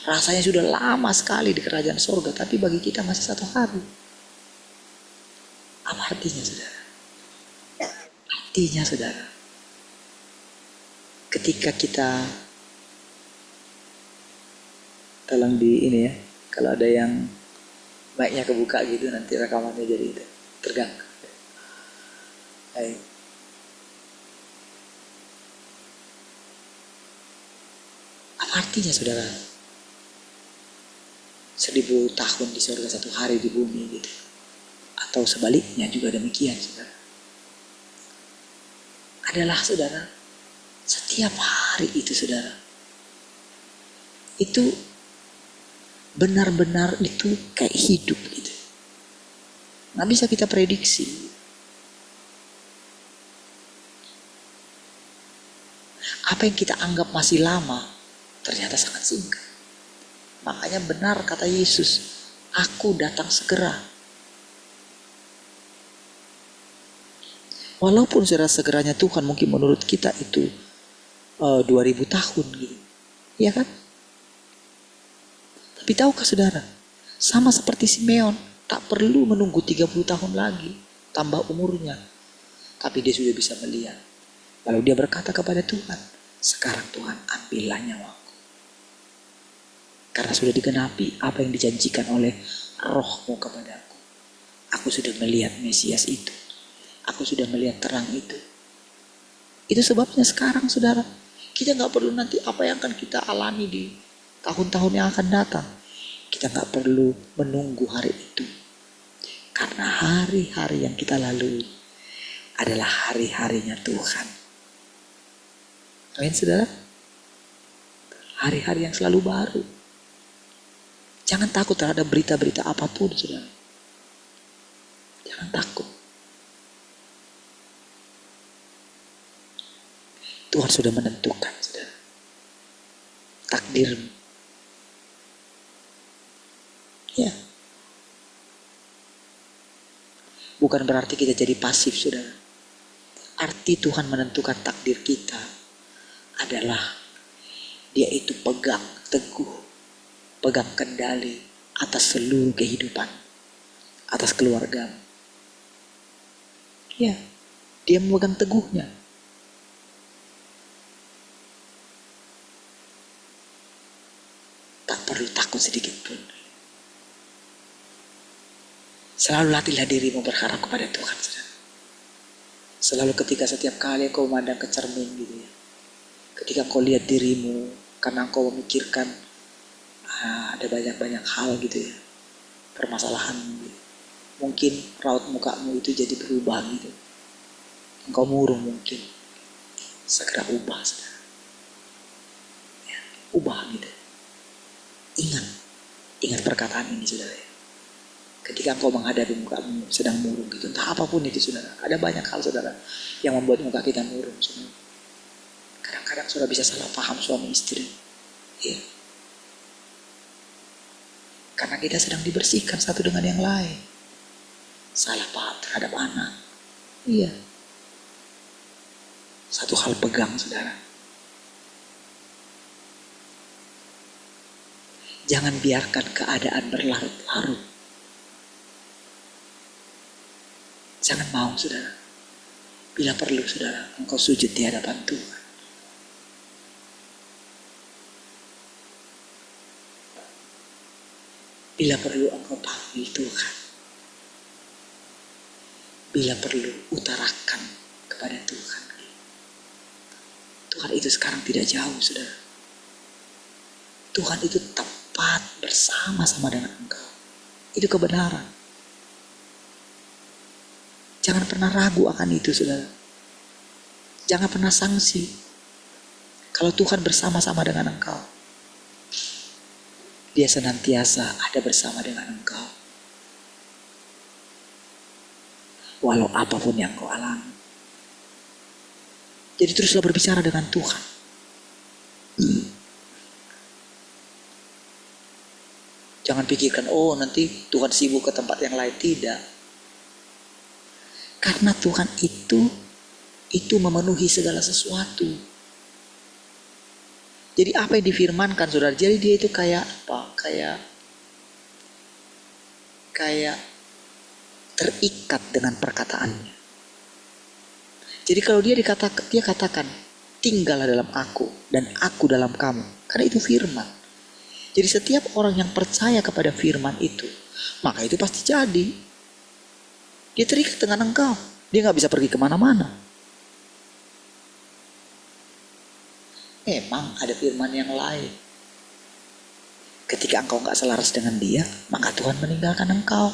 Rasanya sudah lama sekali di kerajaan surga, tapi bagi kita masih 1 hari. Apa artinya saudara? Artinya saudara, ketika kita, tolong di ini ya, kalau ada yang mic-nya kebuka gitu nanti rekamannya jadi itu terganggu. Baik. Apa artinya saudara? 1000 tahun di surga, 1 hari di bumi gitu. Atau sebaliknya juga demikian saudara. Adalah saudara, setiap hari itu saudara, itu benar-benar itu kayak hidup gitu. Nggak bisa kita prediksi. Apa yang kita anggap masih lama, ternyata sangat singkat. Makanya benar kata Yesus, aku datang segera. Walaupun segeranya Tuhan mungkin menurut kita itu 2000 tahun gitu. Iya kan? Tapi tahukah saudara, sama seperti Simeon, tak perlu menunggu 30 tahun lagi tambah umurnya. Tapi dia sudah bisa melihat. Lalu dia berkata kepada Tuhan, sekarang Tuhan ambillah nyawaku. Karena sudah digenapi apa yang dijanjikan oleh Roh-Mu kepadaku. Aku sudah melihat Mesias itu. Aku sudah melihat terang itu. Itu sebabnya sekarang saudara, kita gak perlu nanti apa yang akan kita alami di tahun-tahun yang akan datang. Kita gak perlu menunggu hari itu. Karena hari-hari yang kita lalui adalah hari-harinya Tuhan. Amin saudara? Hari-hari yang selalu baru. Jangan takut terhadap berita-berita apapun saudara. Jangan takut. Tuhan sudah menentukan saudara takdirmu. Ya. Bukan berarti kita jadi pasif saudara. Arti Tuhan menentukan takdir kita adalah dia itu pegang teguh, pegang kendali atas seluruh kehidupan, atas keluarga. Ya, dia memegang teguhnya. Tak perlu takut sedikit pun. Selalu latihlah dirimu berharap kepada Tuhan saudara. Selalu ketika setiap kali kau memandang ke cermin gitu ya, ketika kau lihat dirimu, karena kau memikirkan ada banyak-banyak hal gitu ya, permasalahan gitu. Mungkin raut mukamu itu jadi berubah gitu. Engkau murung mungkin. Segera ubah saudara. Ya, ubah gitu. Ingat perkataan ini saudara ya. Ketika engkau menghadapi mukamu sedang murung gitu, entah apapun itu saudara. Ada banyak hal saudara yang membuat muka kita murung saudara. Kadang-kadang saudara bisa salah paham suami istri. Ya. Karena kita sedang dibersihkan satu dengan yang lain. Salah paham terhadap anak. Iya. Satu hal pegang saudara. Jangan biarkan keadaan berlarut-larut. Jangan mau saudara. Bila perlu saudara, engkau sujud di hadapan Tuhan. Bila perlu engkau panggil Tuhan. Bila perlu utarakan kepada Tuhan. Tuhan itu sekarang tidak jauh saudara. Tuhan itu tepat bersama-sama dengan engkau. Itu kebenaran. Jangan pernah ragu akan itu saudara. Jangan pernah sangsi. Kalau Tuhan bersama-sama dengan engkau, Dia senantiasa ada bersama dengan engkau. Walau apapun yang kau alami. Jadi teruslah berbicara dengan Tuhan. Jangan pikirkan, oh nanti Tuhan sibuk ke tempat yang lain. Tidak. Karena Tuhan itu memenuhi segala sesuatu. Jadi apa yang difirmankan saudara, jadi dia itu kayak apa? Kayak terikat dengan perkataannya. Jadi kalau dia katakan, tinggallah dalam aku dan aku dalam kamu. Karena itu firman. Jadi setiap orang yang percaya kepada firman itu, maka itu pasti jadi. Dia terikat dengan engkau. Dia gak bisa pergi kemana-mana. Memang ada firman yang lain. Ketika engkau gak selaras dengan dia, maka Tuhan meninggalkan engkau.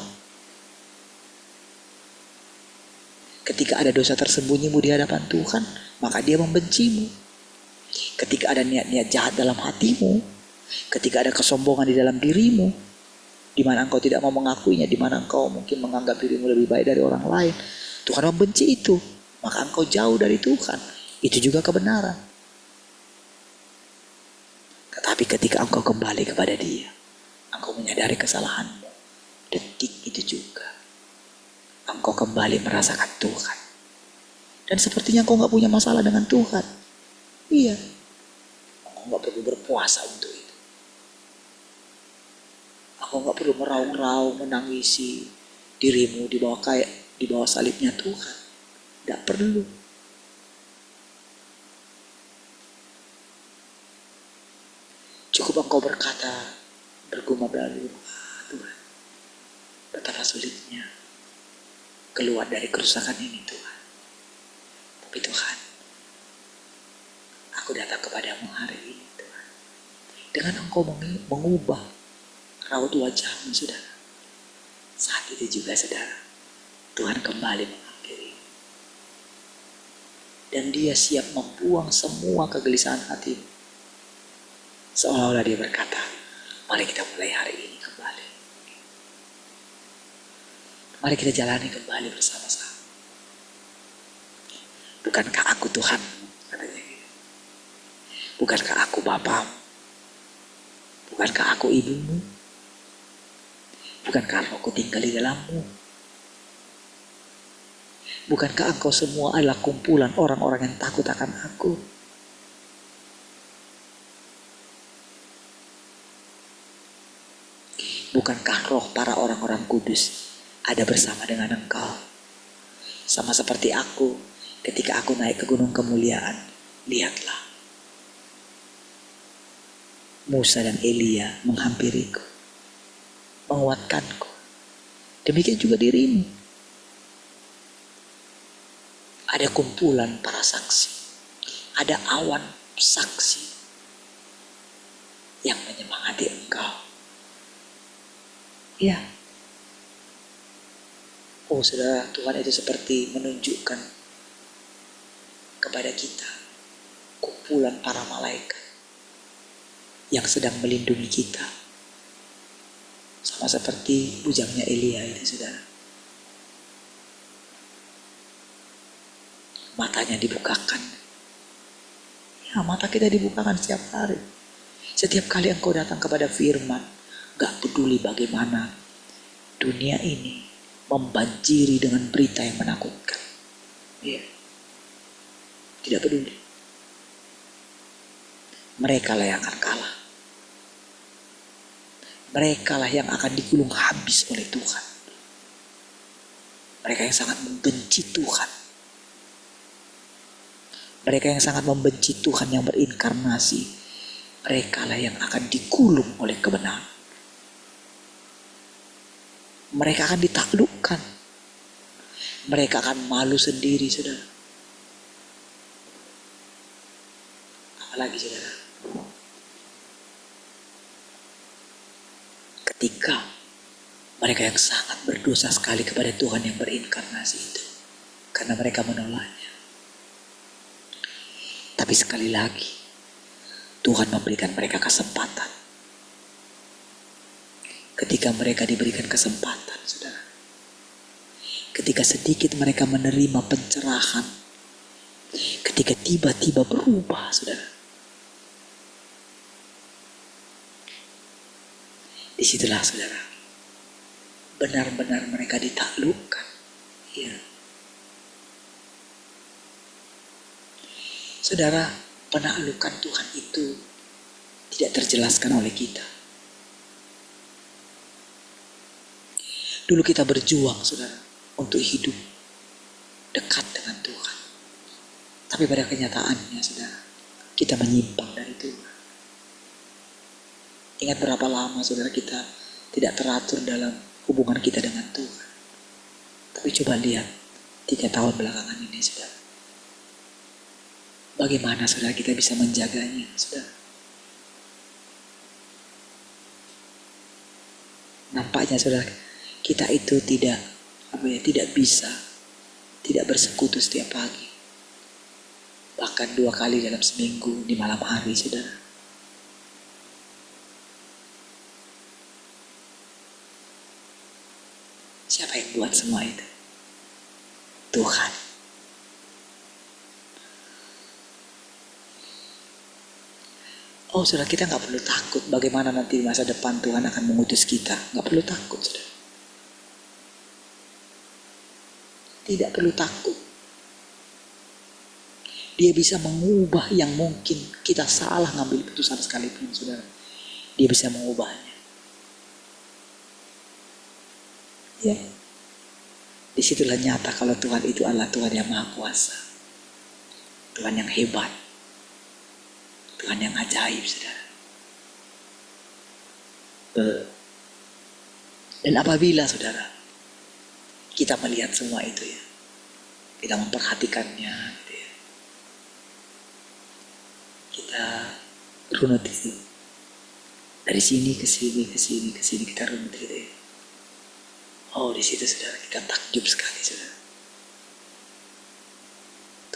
Ketika ada dosa tersembunyimu di hadapan Tuhan, maka dia membencimu. Ketika ada niat-niat jahat dalam hatimu, ketika ada kesombongan di dalam dirimu, di mana engkau tidak mau mengakuinya, di mana engkau mungkin menganggap dirimu lebih baik dari orang lain, Tuhan membenci itu. Maka engkau jauh dari Tuhan. Itu juga kebenaran. Tetapi ketika engkau kembali kepada dia, engkau menyadari kesalahanmu, detik itu juga engkau kembali merasakan Tuhan. Dan sepertinya engkau gak punya masalah dengan Tuhan. Iya. Engkau gak perlu berpuasa untuk itu. Engkau gak perlu meraung-raung, menangisi dirimu di bawah salibnya Tuhan. Gak perlu. Cukup engkau berkata, bergumam dalam dirimu, Tuhan, betapa sulitnya keluar dari kerusakan ini Tuhan. Tapi Tuhan, aku datang kepadamu hari ini Tuhan. Dengan engkau mengubah raut wajahmu saudara. Saat itu juga saudara, Tuhan kembali menghampiri. Dan dia siap membuang semua kegelisahan hatimu. Seolah-olah dia berkata, mari kita mulai hari ini kembali. Mari kita jalani kembali bersama-sama. Bukankah aku Tuhan? Katanya gitu. Bukankah aku Bapamu? Bukankah aku ibumu? Bukankah aku tinggal di dalammu? Bukankah engkau semua adalah kumpulan orang-orang yang takut akan aku? Bukankah roh para orang-orang kudus ada bersama dengan engkau? Sama seperti aku ketika aku naik ke gunung kemuliaan. Lihatlah, Musa dan Elia menghampiriku, menguatkanku. Demikian juga dirimu. Ada kumpulan para saksi, ada awan saksi yang menyemangati engkau. Ya. Oh saudara, Tuhan itu seperti menunjukkan kepada kita kumpulan para malaikat yang sedang melindungi kita. Sama seperti bujangnya Elia itu saudara. Matanya dibukakan. Ya, mata kita dibukakan setiap hari. Setiap kali engkau datang kepada firman, gak peduli bagaimana dunia ini membanjiri dengan berita yang menakutkan. Ya. Tidak peduli. Mereka lah yang akan kalah. Mereka lah yang akan digulung habis oleh Tuhan. Mereka yang sangat membenci Tuhan. Mereka yang sangat membenci Tuhan yang berinkarnasi, mereka lah yang akan digulung oleh kebenaran. Mereka akan ditaklukkan. Mereka akan malu sendiri, saudara. Apalagi, saudara, ketika mereka yang sangat berdosa sekali kepada Tuhan yang berinkarnasi itu, karena mereka menolaknya. Tapi sekali lagi, Tuhan memberikan mereka kesempatan. Ketika mereka diberikan kesempatan, saudara. Ketika sedikit mereka menerima pencerahan. Ketika tiba-tiba berubah, saudara. Disitulah, saudara, benar-benar mereka ditaklukkan. Ya. Saudara, penaklukan Tuhan itu tidak terjelaskan oleh kita. Dulu kita berjuang, saudara, untuk hidup dekat dengan Tuhan. Tapi pada kenyataannya, saudara, kita menyimpang dari Tuhan. Ingat berapa lama, saudara, kita tidak teratur dalam hubungan kita dengan Tuhan. Tapi coba lihat 3 tahun belakangan ini, saudara. Bagaimana, saudara, kita bisa menjaganya, saudara? Nampaknya, saudara, kita itu tidak bisa, tidak bersekutu setiap pagi. Bahkan 2 kali dalam seminggu di malam hari, saudara. Siapa yang buat semua itu? Tuhan. Oh, saudara, kita gak perlu takut bagaimana nanti di masa depan Tuhan akan mengutus kita. Gak perlu takut, saudara. Tidak perlu takut. Dia bisa mengubah yang mungkin kita salah ngambil putusan sekalipun, saudara. Dia bisa mengubahnya. Ya. Disitulah nyata kalau Tuhan itu adalah Tuhan yang Maha Kuasa. Tuhan yang hebat. Tuhan yang ajaib, saudara. Dan apabila, saudara, kita melihat semua itu, ya, kita memperhatikannya, gitu ya, kita runut itu dari sini ke sini ke sini ke sini, kita runut gitu ya. Oh, di situ, saudara, kita takjub sekali, saudara.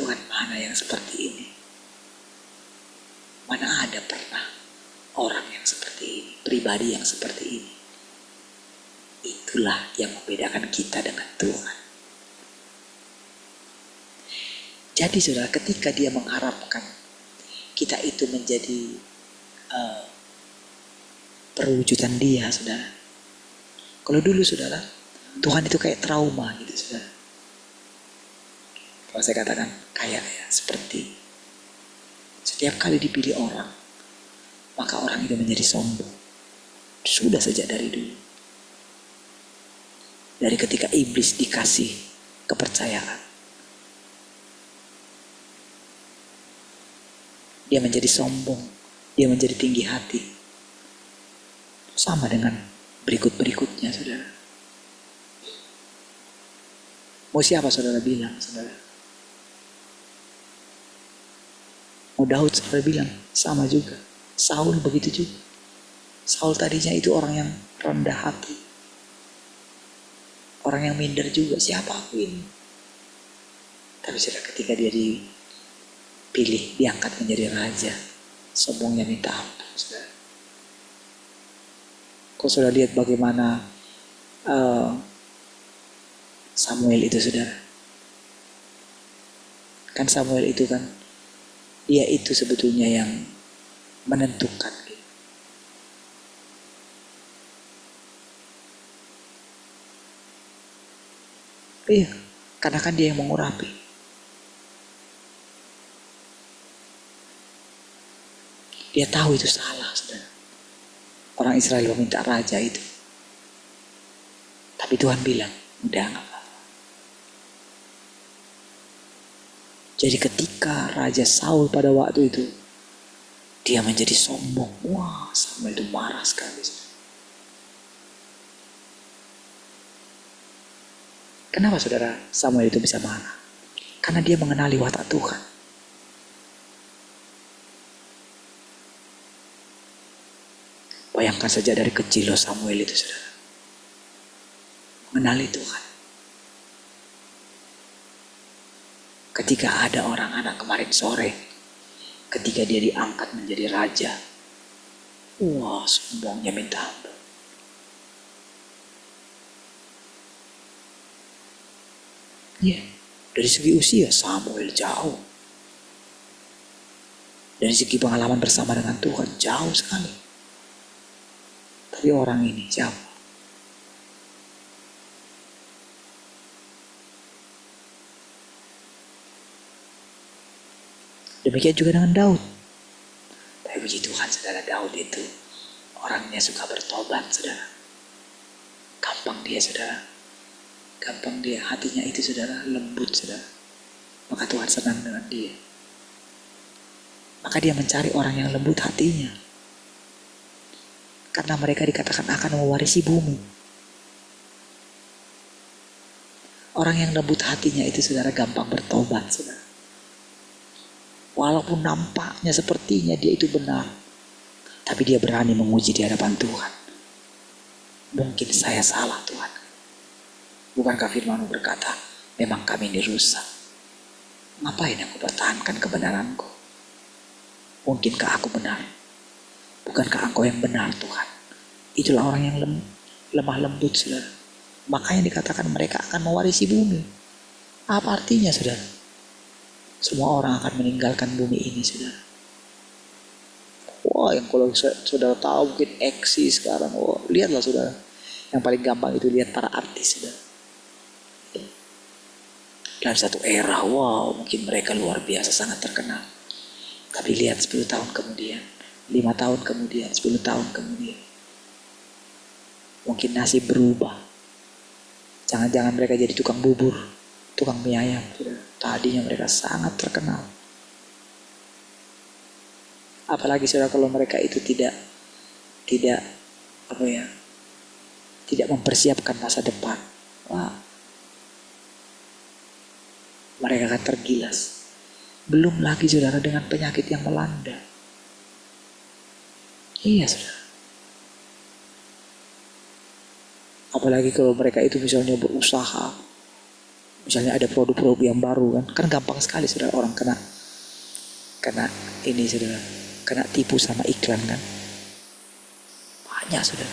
Tuhan mana yang seperti ini? Mana ada pernah orang yang seperti ini, pribadi yang seperti ini. Itulah yang membedakan kita dengan Tuhan. Jadi, saudara, ketika dia mengharapkan kita itu menjadi perwujudan dia, saudara. Kalau dulu, saudara, Tuhan itu kayak trauma gitu, saudara. Kalau saya katakan kayak ya, seperti setiap kali dipilih orang, maka orang itu menjadi sombong. Sudah sejak dari dulu. Dari ketika iblis dikasih kepercayaan, dia menjadi sombong, dia menjadi tinggi hati. Sama dengan berikut-berikutnya, saudara. Mau siapa saudara bilang, saudara? Mau Daud, saudara bilang, sama juga. Saul begitu juga. Saul tadinya itu orang yang rendah hati. Orang yang minder juga. Siapa aku ini? Tapi saudara, ketika dia dipilih, diangkat menjadi raja, sombongnya minta ampun, saudara. Kau sudah lihat bagaimana Samuel itu, saudara? Kan Samuel itu kan, dia itu sebetulnya yang menentukan. Iya, karena kan dia yang mengurapi. Dia tahu itu salah, saudara. Orang Israel meminta raja itu. Tapi Tuhan bilang, udah gak apa-apa. Jadi ketika Raja Saul pada waktu itu, dia menjadi sombong. Wah, Samuel itu marah sekali. Kenapa saudara Samuel itu bisa marah? Karena dia mengenali watak Tuhan. Bayangkan saja dari kecil loh Samuel itu, saudara. Mengenali Tuhan. Ketika ada orang anak kemarin sore, ketika dia diangkat menjadi raja, wah, sombongnya minta ampun. Ya, dari segi usia Samuel jauh. Dari segi pengalaman bersama dengan Tuhan jauh sekali. Tapi orang ini siapa? Demikian juga dengan Daud. Tapi puji Tuhan, saudara, Daud itu orangnya suka bertobat, saudara. Gampang dia, saudara. Gampang dia, hatinya itu, saudara, lembut, saudara. Maka Tuhan senang dengan dia. Maka dia mencari orang yang lembut hatinya. Karena mereka dikatakan akan mewarisi bumi. Orang yang lembut hatinya itu, saudara, gampang bertobat, saudara. Walaupun nampaknya sepertinya dia itu benar, tapi dia berani menguji di hadapan Tuhan. Mungkin saya salah, Tuhan. Bukankah firman-Mu berkata, memang kami ini rusak. Ngapain aku pertahankan kebenaranku? Mungkinkah aku benar? Bukankah Engkau yang benar, Tuhan? Itulah orang yang lemah lembut, saudara. Makanya dikatakan mereka akan mewarisi bumi. Apa artinya, saudara? Semua orang akan meninggalkan bumi ini, saudara. Wah, yang kalau saudara tahu mungkin eksi sekarang. Wah, lihatlah, saudara. Yang paling gampang itu lihat para artis, saudara. Dalam satu era, wow, mungkin mereka luar biasa, sangat terkenal. Tapi lihat 10 tahun kemudian, 5 tahun kemudian, 10 tahun kemudian. Mungkin nasib berubah. Jangan-jangan mereka jadi tukang bubur, tukang mie ayam, saudara. Tadinya mereka sangat terkenal. Apalagi saudara kalau mereka itu tidak mempersiapkan masa depan. Wah, mereka akan tergilas. Belum lagi saudara dengan penyakit yang melanda. Iya, saudara. Apalagi kalau mereka itu misalnya berusaha. Misalnya ada produk-produk yang baru kan gampang sekali saudara orang kena ini, saudara, kena tipu sama iklan kan. Banyak, saudara.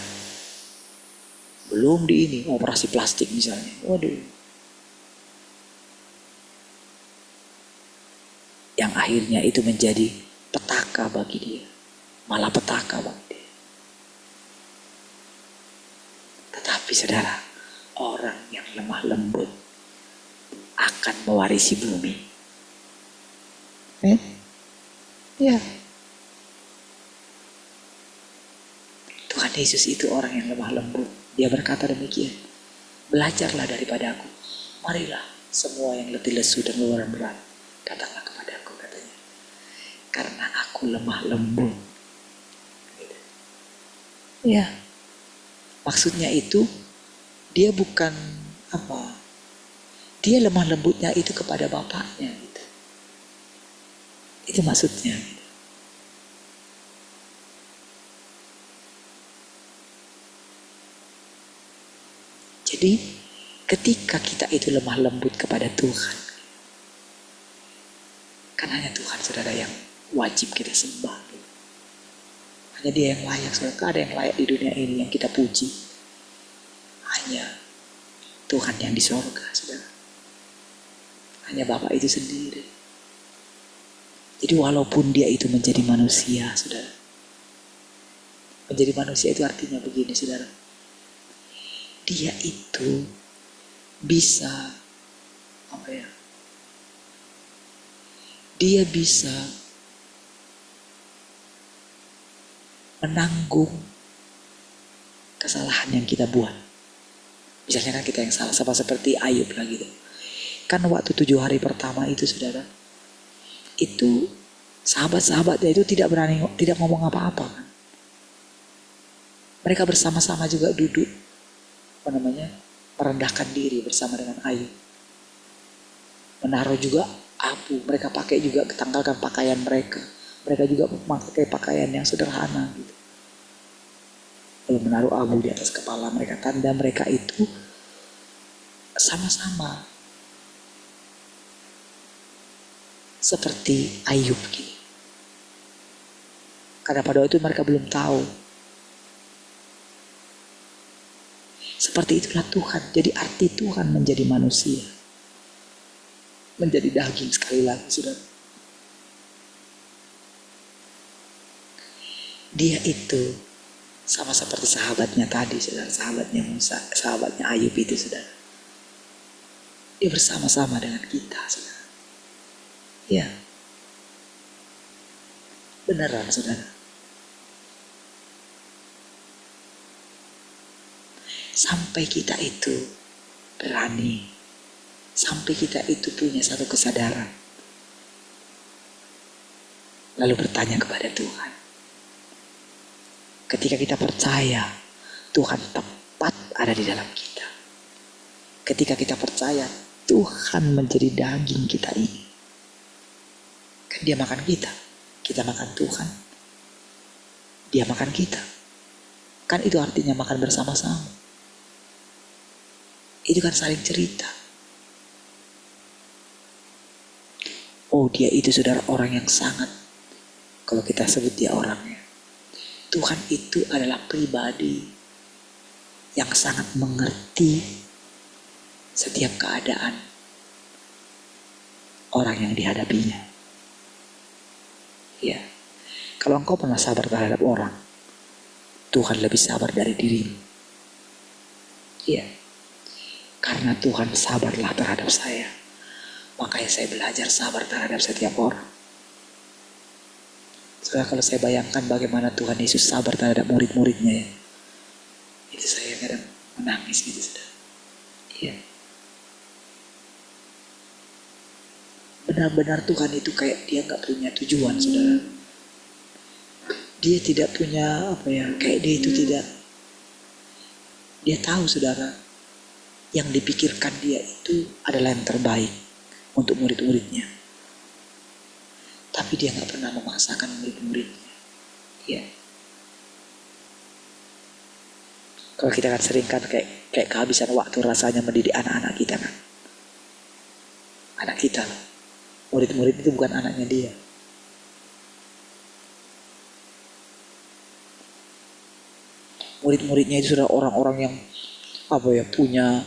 Belum di ini operasi plastik misalnya. Waduh. Yang akhirnya itu menjadi petaka bagi dia. Malah petaka bagi dia. Tetapi saudara, orang yang lemah lembut akan mewarisi bumi. Ya. Tuhan Yesus itu orang yang lemah lembut. Dia berkata demikian. Belajarlah daripadaku. Marilah semua yang letih lesu dan luar berat, datanglah kepadaku, katanya. Karena aku lemah lembut. Ya. Maksudnya itu dia bukan dia lemah lembutnya itu kepada bapaknya gitu. Itu maksudnya gitu. Jadi ketika kita itu lemah lembut kepada Tuhan, kan hanya Tuhan, saudara, yang wajib kita sembah gitu. Hanya dia yang layak, saudara. Gak ada yang layak di dunia ini yang kita puji. Hanya Tuhan yang di sorga, saudara. Hanya Bapa itu sendiri. Jadi walaupun dia itu menjadi manusia, saudara. Menjadi manusia itu artinya begini, saudara. Dia itu bisa, dia bisa menanggung kesalahan yang kita buat. Misalnya kan kita yang salah, sama seperti Ayub lah gitu. Kan waktu 7 hari pertama itu, saudara, itu sahabat-sahabatnya itu tidak ngomong apa-apa kan. Mereka bersama-sama juga duduk, merendahkan diri bersama dengan Ayub. Menaruh juga abu, mereka pakai juga, tanggalkan pakaian mereka. Mereka juga memakai pakaian yang sederhana gitu. Lalu menaruh abu di atas kepala mereka. Tanda mereka itu sama-sama seperti Ayub gitu. Karena pada waktu itu mereka belum tahu. Seperti itulah Tuhan. Jadi arti Tuhan menjadi manusia, menjadi daging, sekali lagi, saudara. Dia itu sama seperti sahabatnya tadi, saudara. Sahabatnya Musa, sahabatnya Ayub itu, saudara. Dia bersama-sama dengan kita, saudara. Ya. Beneran, saudara. Sampai kita itu berani, sampai kita itu punya satu kesadaran, lalu bertanya kepada Tuhan. Ketika kita percaya Tuhan tepat ada di dalam kita, ketika kita percaya Tuhan menjadi daging kita ini, kan dia makan kita, kita makan Tuhan, dia makan kita, kan itu artinya makan bersama-sama. Itu kan saling cerita. Oh, dia itu, saudara, orang yang sangat, kalau kita sebut dia orangnya, Tuhan itu adalah pribadi yang sangat mengerti setiap keadaan orang yang dihadapinya. Ya, kalau engkau pernah sabar terhadap orang, Tuhan lebih sabar dari dirimu. Ya, karena Tuhan sabarlah terhadap saya, makanya saya belajar sabar terhadap setiap orang. Soalnya kalau saya bayangkan bagaimana Tuhan Yesus sabar terhadap murid-muridnya, ya, itu saya kadang menangis gitu, saudara. Iya. Benar-benar Tuhan itu kayak dia gak punya tujuan, saudara. Dia tidak punya kayak dia itu tidak. Dia tahu, saudara, yang dipikirkan dia itu adalah yang terbaik untuk murid-muridnya. Tapi dia gak pernah memaksakan murid-muridnya. Ya. Kalau kita kan sering kan kayak kehabisan waktu rasanya mendidik anak-anak kita kan. Anak kita loh. Murid-murid itu bukan anaknya dia. Murid-muridnya itu sudah orang-orang yang punya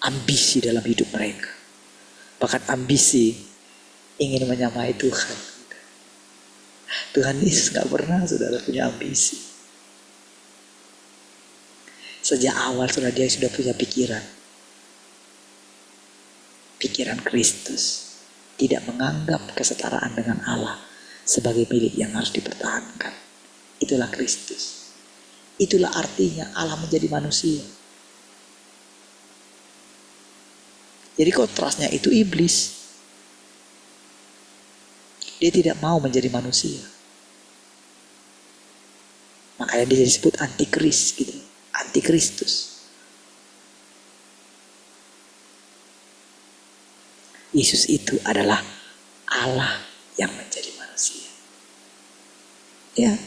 ambisi dalam hidup mereka. Bahkan ambisi ingin menyamai Tuhan. Tuhan Yesus gak pernah, saudara, punya ambisi. Sejak awal, saudara, dia sudah punya pikiran. Pikiran Kristus. Tidak menganggap kesetaraan dengan Allah sebagai milik yang harus dipertahankan. Itulah Kristus. Itulah artinya Allah menjadi manusia. Jadi kontrasnya itu iblis. Dia tidak mau menjadi manusia. Makanya dia disebut antikris gitu. Antikristus. Yesus itu adalah Allah yang menjadi manusia. Ya.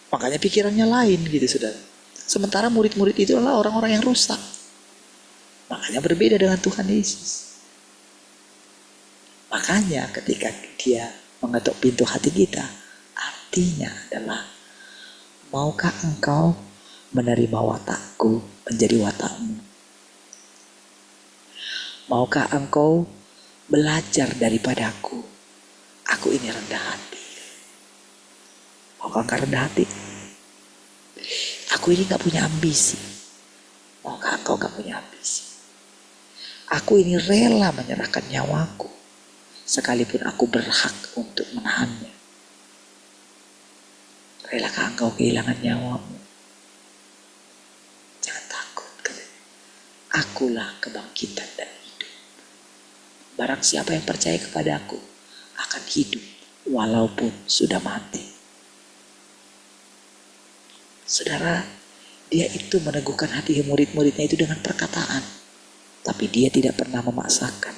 Makanya pikirannya lain gitu, saudara. Sementara murid-murid itu adalah orang-orang yang rusak. Makanya berbeda dengan Tuhan Yesus. Makanya ketika dia mengetuk pintu hati kita, artinya adalah, maukah engkau menerima watakku menjadi watakmu? Maukah engkau belajar daripadaku? Aku ini rendah hati. Maukah engkau rendah hati? Aku ini gak punya ambisi. Maukah engkau gak punya ambisi? Aku ini rela menyerahkan nyawaku, sekalipun aku berhak untuk menahannya. Relakah engkau kehilangan nyawamu? Jangan takut, katanya. Akulah kebangkitan dan hidup. Barang siapa yang percaya kepadaku akan hidup walaupun sudah mati. Saudara, dia itu meneguhkan hati murid-muridnya itu dengan perkataan. Tapi dia tidak pernah memaksakan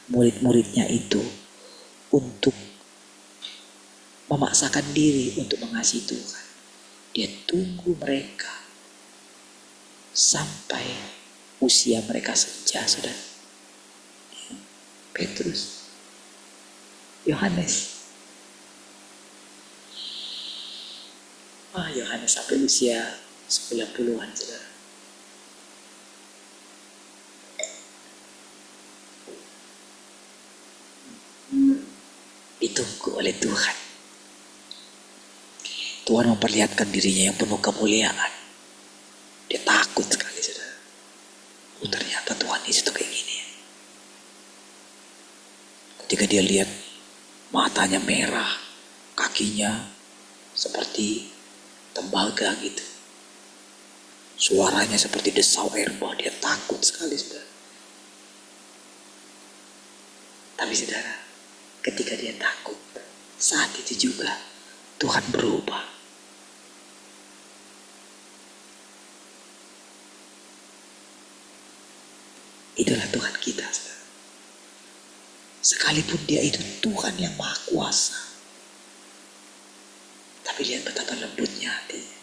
murid-muridnya itu untuk memaksakan diri untuk mengasihi Tuhan. Dia tunggu mereka sampai usia mereka senja, saudara. Petrus, Yohanes. Yohanes sampai usia 90-an, saudara. Ditunggu oleh Tuhan. Tuhan memperlihatkan dirinya yang penuh kemuliaan. Dia takut sekali, saudara. Ternyata Tuhan Yesus itu kayak gini. Ketika dia lihat matanya merah, kakinya seperti tembaga gitu, suaranya seperti desau air bah, dia takut sekali, saudara. Tapi saudara, ketika dia takut, saat itu juga Tuhan berubah. Itulah Tuhan kita, saudara. Sekalipun dia itu Tuhan yang maha kuasa, tapi lihat betapa lembutnya hatinya.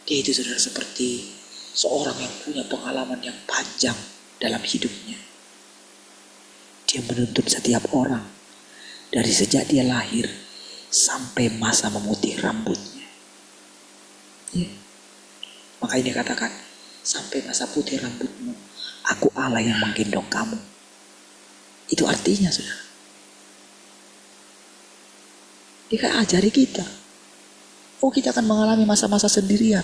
Dia itu, saudara, seperti seorang yang punya pengalaman yang panjang dalam hidupnya. Dia menuntun setiap orang dari sejak dia lahir sampai masa memutih rambutnya. Ya. Makanya dia katakan, sampai masa putih rambutmu, aku Allah yang menggendong kamu. Itu artinya, saudara. Dia kan ajari kita. Kita akan mengalami masa-masa sendirian.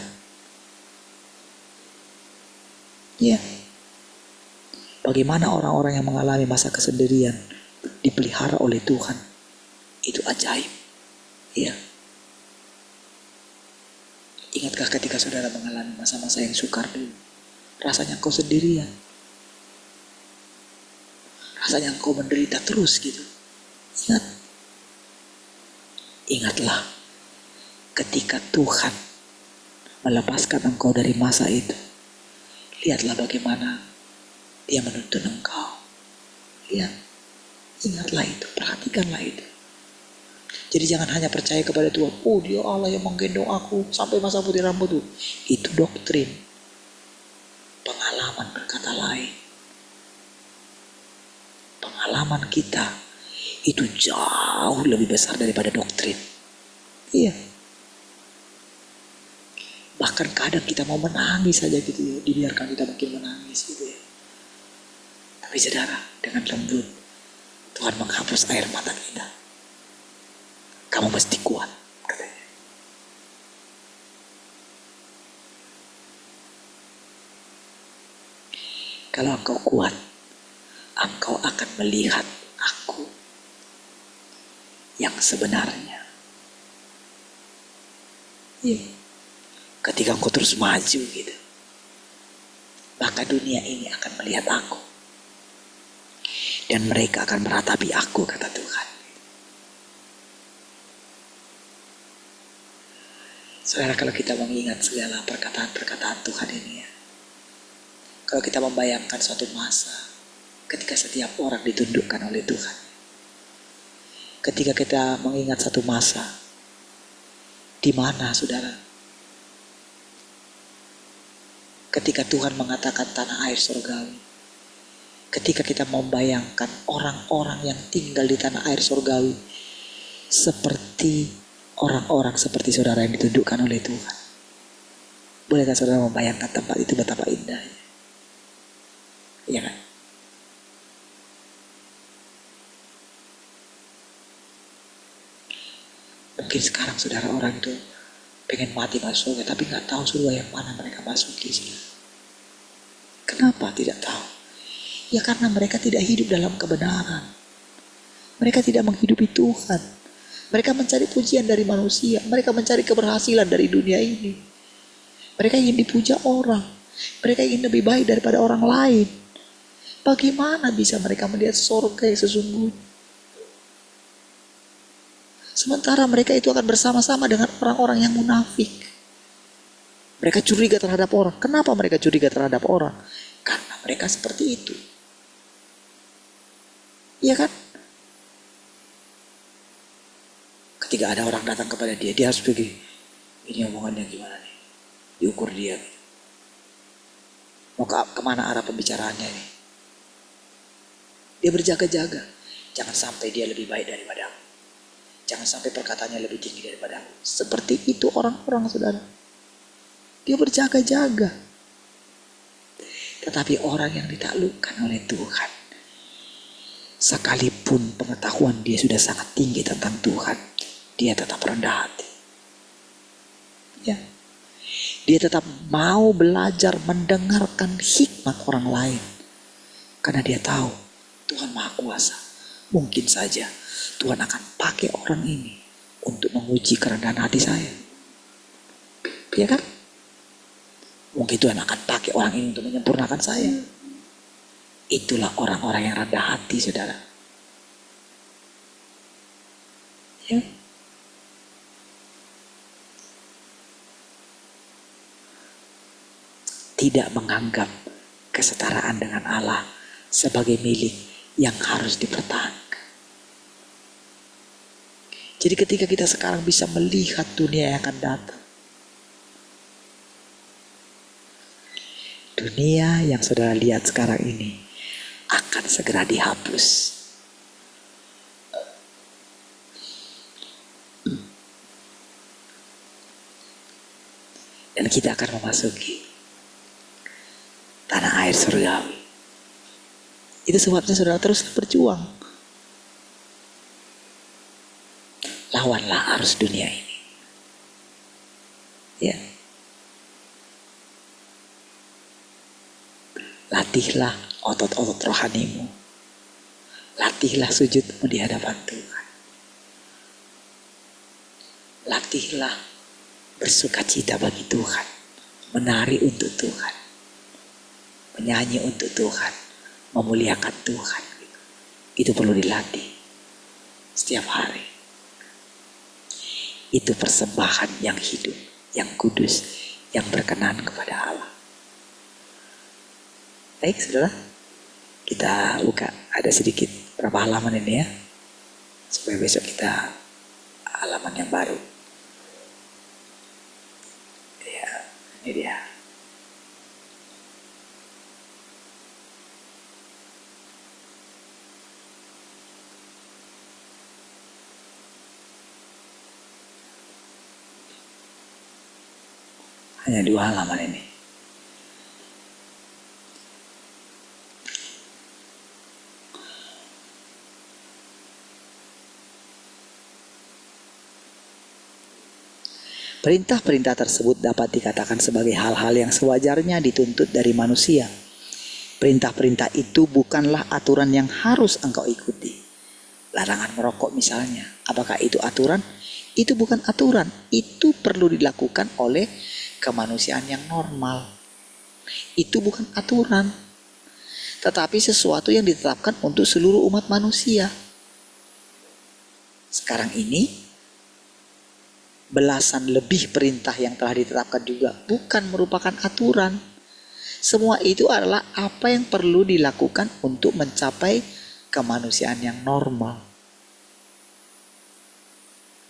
Ya. Bagaimana orang-orang yang mengalami masa kesendirian dipelihara oleh Tuhan. Itu ajaib. Ya. Ingatkah ketika saudara mengalami masa-masa yang sukar dulu? Rasanya engkau sendirian. Rasanya engkau menderita terus gitu. Ingat. Ingatlah ketika Tuhan melepaskan engkau dari masa itu. Lihatlah bagaimana Dia menuntun engkau. Lihat. Ingatlah itu. Perhatikanlah itu. Jadi jangan hanya percaya kepada Tuhan. Dia Allah yang menggendong aku sampai masa putih rambut. Itu doktrin. Pengalaman berkata lain. Pengalaman kita itu jauh lebih besar daripada doktrin. Iya. Bahkan kadang kita mau menangis saja gitu ya. Dibiarkan kita makin menangis gitu ya. Tapi saudara, dengan lembut Tuhan menghapus air mata kita. Kamu mesti kuat, katanya. Kalau engkau kuat, engkau akan melihat aku yang sebenarnya. Iya. Ketika engkau terus maju gitu, maka dunia ini akan melihat aku. Dan mereka akan meratapi aku, kata Tuhan. Saudara, kalau kita mengingat segala perkataan-perkataan Tuhan ini ya. Kalau kita membayangkan suatu masa ketika setiap orang ditundukkan oleh Tuhan. Ketika kita mengingat satu masa di mana, saudara, ketika Tuhan mengatakan tanah air surgawi. Ketika kita membayangkan orang-orang yang tinggal di tanah air surgawi seperti orang-orang seperti saudara yang ditunjukkan oleh Tuhan. Bolehkah saudara membayangkan tempat itu betapa indahnya? Iya kan? Mungkin sekarang saudara orang itu pengen mati masuk surga, tapi nggak tahu surga yang mana mereka masuki. Kenapa tidak tahu? Ya karena mereka tidak hidup dalam kebenaran. Mereka tidak menghidupi Tuhan. Mereka mencari pujian dari manusia. Mereka mencari keberhasilan dari dunia ini. Mereka ingin dipuja orang. Mereka ingin lebih baik daripada orang lain. Bagaimana bisa mereka melihat surga yang sesungguhnya? Sementara mereka itu akan bersama-sama dengan orang-orang yang munafik. Mereka curiga terhadap orang. Kenapa mereka curiga terhadap orang? Karena mereka seperti itu. Iya kan? Ketika ada orang datang kepada dia, dia harus pergi. Ini omongannya gimana nih? Diukur dia. Mau kemana arah pembicaraannya ini? Dia berjaga-jaga. Jangan sampai dia lebih baik daripada aku. Jangan sampai perkataannya lebih tinggi daripada aku. Seperti itu orang-orang, saudara. Dia berjaga-jaga. Tetapi orang yang ditaklukkan oleh Tuhan, sekalipun pengetahuan dia sudah sangat tinggi tentang Tuhan, dia tetap rendah hati. Ya. Dia tetap mau belajar mendengarkan hikmat orang lain. Karena dia tahu Tuhan Maha Kuasa. Mungkin saja Tuhan akan pakai orang ini untuk menguji kerendahan hati saya. Ya kan? Mungkin Tuhan akan pakai orang ini untuk menyempurnakan saya. Itulah orang-orang yang rendah hati, saudara. Ya. Tidak menganggap kesetaraan dengan Allah sebagai milik yang harus dipertahankan. Jadi ketika kita sekarang bisa melihat dunia yang akan datang, dunia yang saudara lihat sekarang ini akan segera dihapus. Dan kita akan memasuki tanah air surgawi. Itu sebabnya saudara terus berjuang. Lawanlah arus dunia ini. Ya. Latihlah otot-otot rohanimu. Latihlah sujudmu di hadapan Tuhan. Latihlah bersukacita bagi Tuhan. Menari untuk Tuhan. Menyanyi untuk Tuhan. Memuliakan Tuhan. Itu perlu dilatih. Setiap hari. Itu persembahan yang hidup. Yang kudus. Yang berkenan kepada Allah. Baik, saudara. Kita buka. Ada sedikit berapa halaman ini ya. Supaya besok kita halaman yang baru. Ya, ini dia. Hanya 2 halaman ini. Perintah-perintah tersebut dapat dikatakan sebagai hal-hal yang sewajarnya dituntut dari manusia. Perintah-perintah itu bukanlah aturan yang harus engkau ikuti. Larangan merokok misalnya, apakah itu aturan? Itu bukan aturan, itu perlu dilakukan oleh kemanusiaan yang normal. Itu bukan aturan, tetapi sesuatu yang ditetapkan untuk seluruh umat manusia. Sekarang ini belasan lebih perintah yang telah ditetapkan juga bukan merupakan aturan. Semua itu adalah apa yang perlu dilakukan untuk mencapai kemanusiaan yang normal.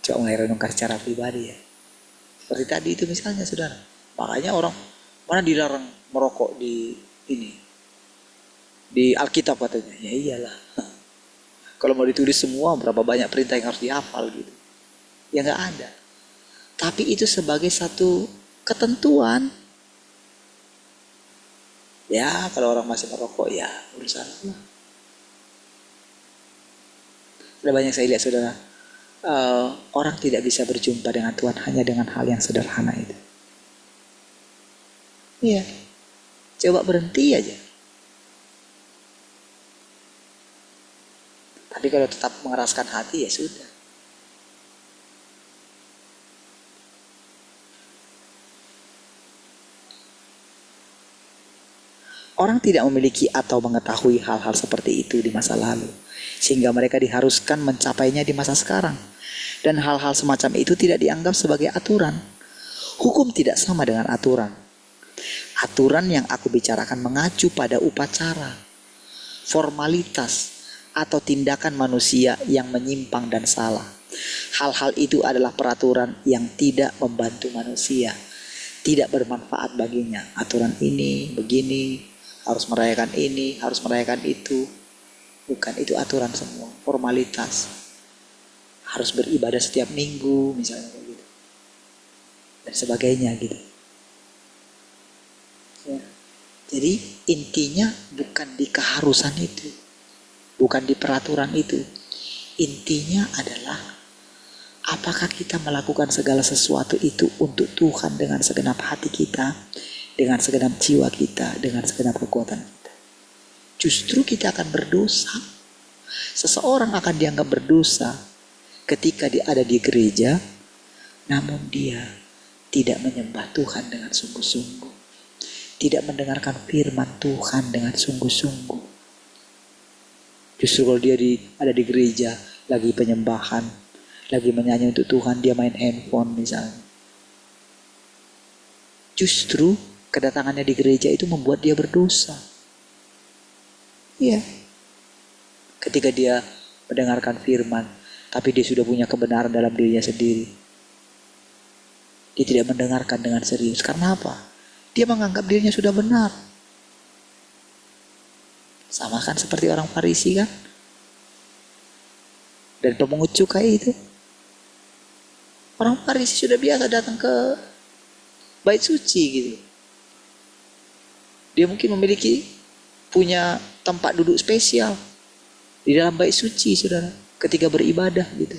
Coba mulai renungkan secara pribadi ya. Seperti tadi itu misalnya, saudara. Makanya orang mana dilarang merokok di ini, di Alkitab katanya. Ya iyalah. Kalau mau ditulis semua berapa banyak perintah yang harus dihafal gitu. Ya nggak ada. Tapi itu sebagai satu ketentuan. Ya kalau orang masih merokok ya urusan lah. Sudah banyak saya lihat saudara. Orang tidak bisa berjumpa dengan Tuhan hanya dengan hal yang sederhana itu. Iya. Coba berhenti aja. Tapi kalau tetap mengeraskan hati ya sudah. Orang tidak memiliki atau mengetahui hal-hal seperti itu di masa lalu, sehingga mereka diharuskan mencapainya di masa sekarang. Dan hal-hal semacam itu tidak dianggap sebagai aturan. Hukum tidak sama dengan aturan. Aturan yang aku bicarakan mengacu pada upacara, formalitas, atau tindakan manusia yang menyimpang dan salah. Hal-hal itu adalah peraturan yang tidak membantu manusia, tidak bermanfaat baginya. Aturan ini, begini, harus merayakan ini, harus merayakan itu. Bukan, itu aturan semua, formalitas. Harus beribadah setiap minggu, misalnya kayak gitu. Dan sebagainya gitu. Ya. Jadi intinya bukan di keharusan itu. Bukan di peraturan itu. Intinya adalah apakah kita melakukan segala sesuatu itu untuk Tuhan dengan segenap hati kita, dengan segenap jiwa kita, dengan segenap kekuatan kita. Justru kita akan berdosa. Seseorang akan dianggap berdosa ketika dia ada di gereja, namun dia tidak menyembah Tuhan dengan sungguh-sungguh. Tidak mendengarkan firman Tuhan dengan sungguh-sungguh. Justru kalau dia ada di gereja, lagi penyembahan, lagi menyanyi untuk Tuhan, dia main handphone misalnya. Justru kedatangannya di gereja itu membuat dia berdosa. Iya. Ketika dia mendengarkan firman, tapi dia sudah punya kebenaran dalam dirinya sendiri. Dia tidak mendengarkan dengan serius. Karena apa? Dia menganggap dirinya sudah benar. Sama kan seperti orang Farisi kan? Dan pemungut cukai itu. Orang Farisi sudah biasa datang ke bait suci gitu. Dia mungkin punya tempat duduk spesial di dalam bait suci, saudara, ketika beribadah gitu.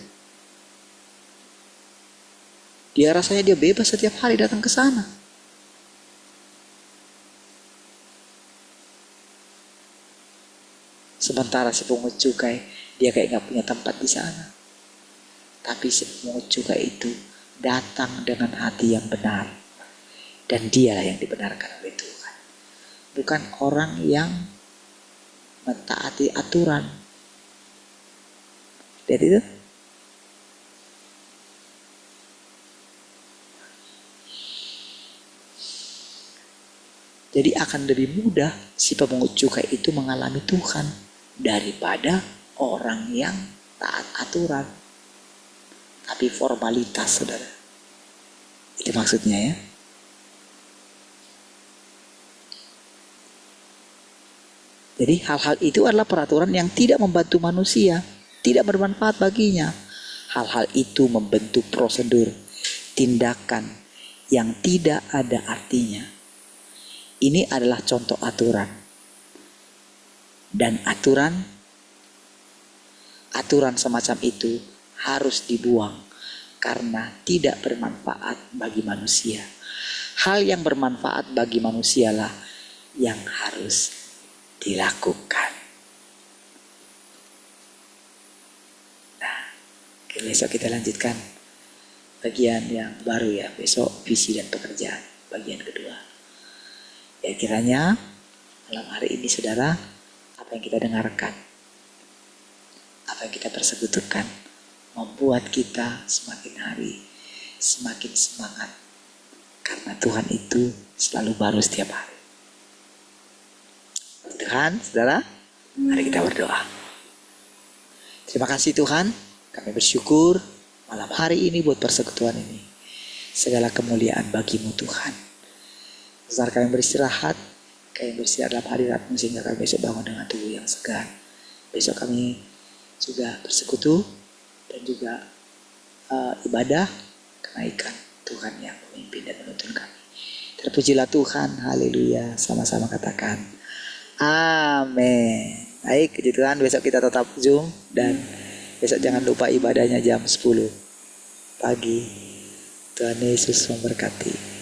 Dia rasanya dia bebas setiap hari datang ke sana. Sementara si pungut cukai, dia kayak gak punya tempat di sana. Tapi si pungut cukai itu datang dengan hati yang benar. Dan dialah yang dibenarkan oleh Tuhan. Bukan orang yang mentaati aturan. Lihat itu. Jadi akan lebih mudah si pemungut cukai itu mengalami Tuhan daripada orang yang taat aturan. Tapi formalitas, saudara. Itu maksudnya ya. Jadi hal-hal itu adalah peraturan yang tidak membantu manusia, tidak bermanfaat baginya. Hal-hal itu membentuk prosedur, tindakan yang tidak ada artinya. Ini adalah contoh aturan. Dan aturan semacam itu harus dibuang karena tidak bermanfaat bagi manusia. Hal yang bermanfaat bagi manusialah yang harus dilakukan. Nah, besok kita lanjutkan bagian yang baru ya. Besok visi dan pekerjaan, bagian kedua. Ya kiranya malam hari ini saudara, apa yang kita dengarkan, apa yang kita persekutukan, membuat kita semakin hari semakin semangat. Karena Tuhan itu selalu baru setiap hari. Tuhan, saudara, mari kita berdoa. Terima kasih Tuhan, kami bersyukur malam hari ini buat persekutuan ini. Segala kemuliaan bagimu Tuhan. Saat kami beristirahat dalam hadirat-Mu sehingga kami besok bangun dengan tubuh yang segar. Besok kami juga bersekutu dan juga ibadah kenaikan Tuhan yang memimpin dan menuntun kami. Terpujilah Tuhan, haleluya. Sama-sama katakan amin. Baik, puji Tuhan, besok kita tetap Zoom dan besok jangan lupa ibadahnya jam 10 pagi. Tuhan Yesus memberkati.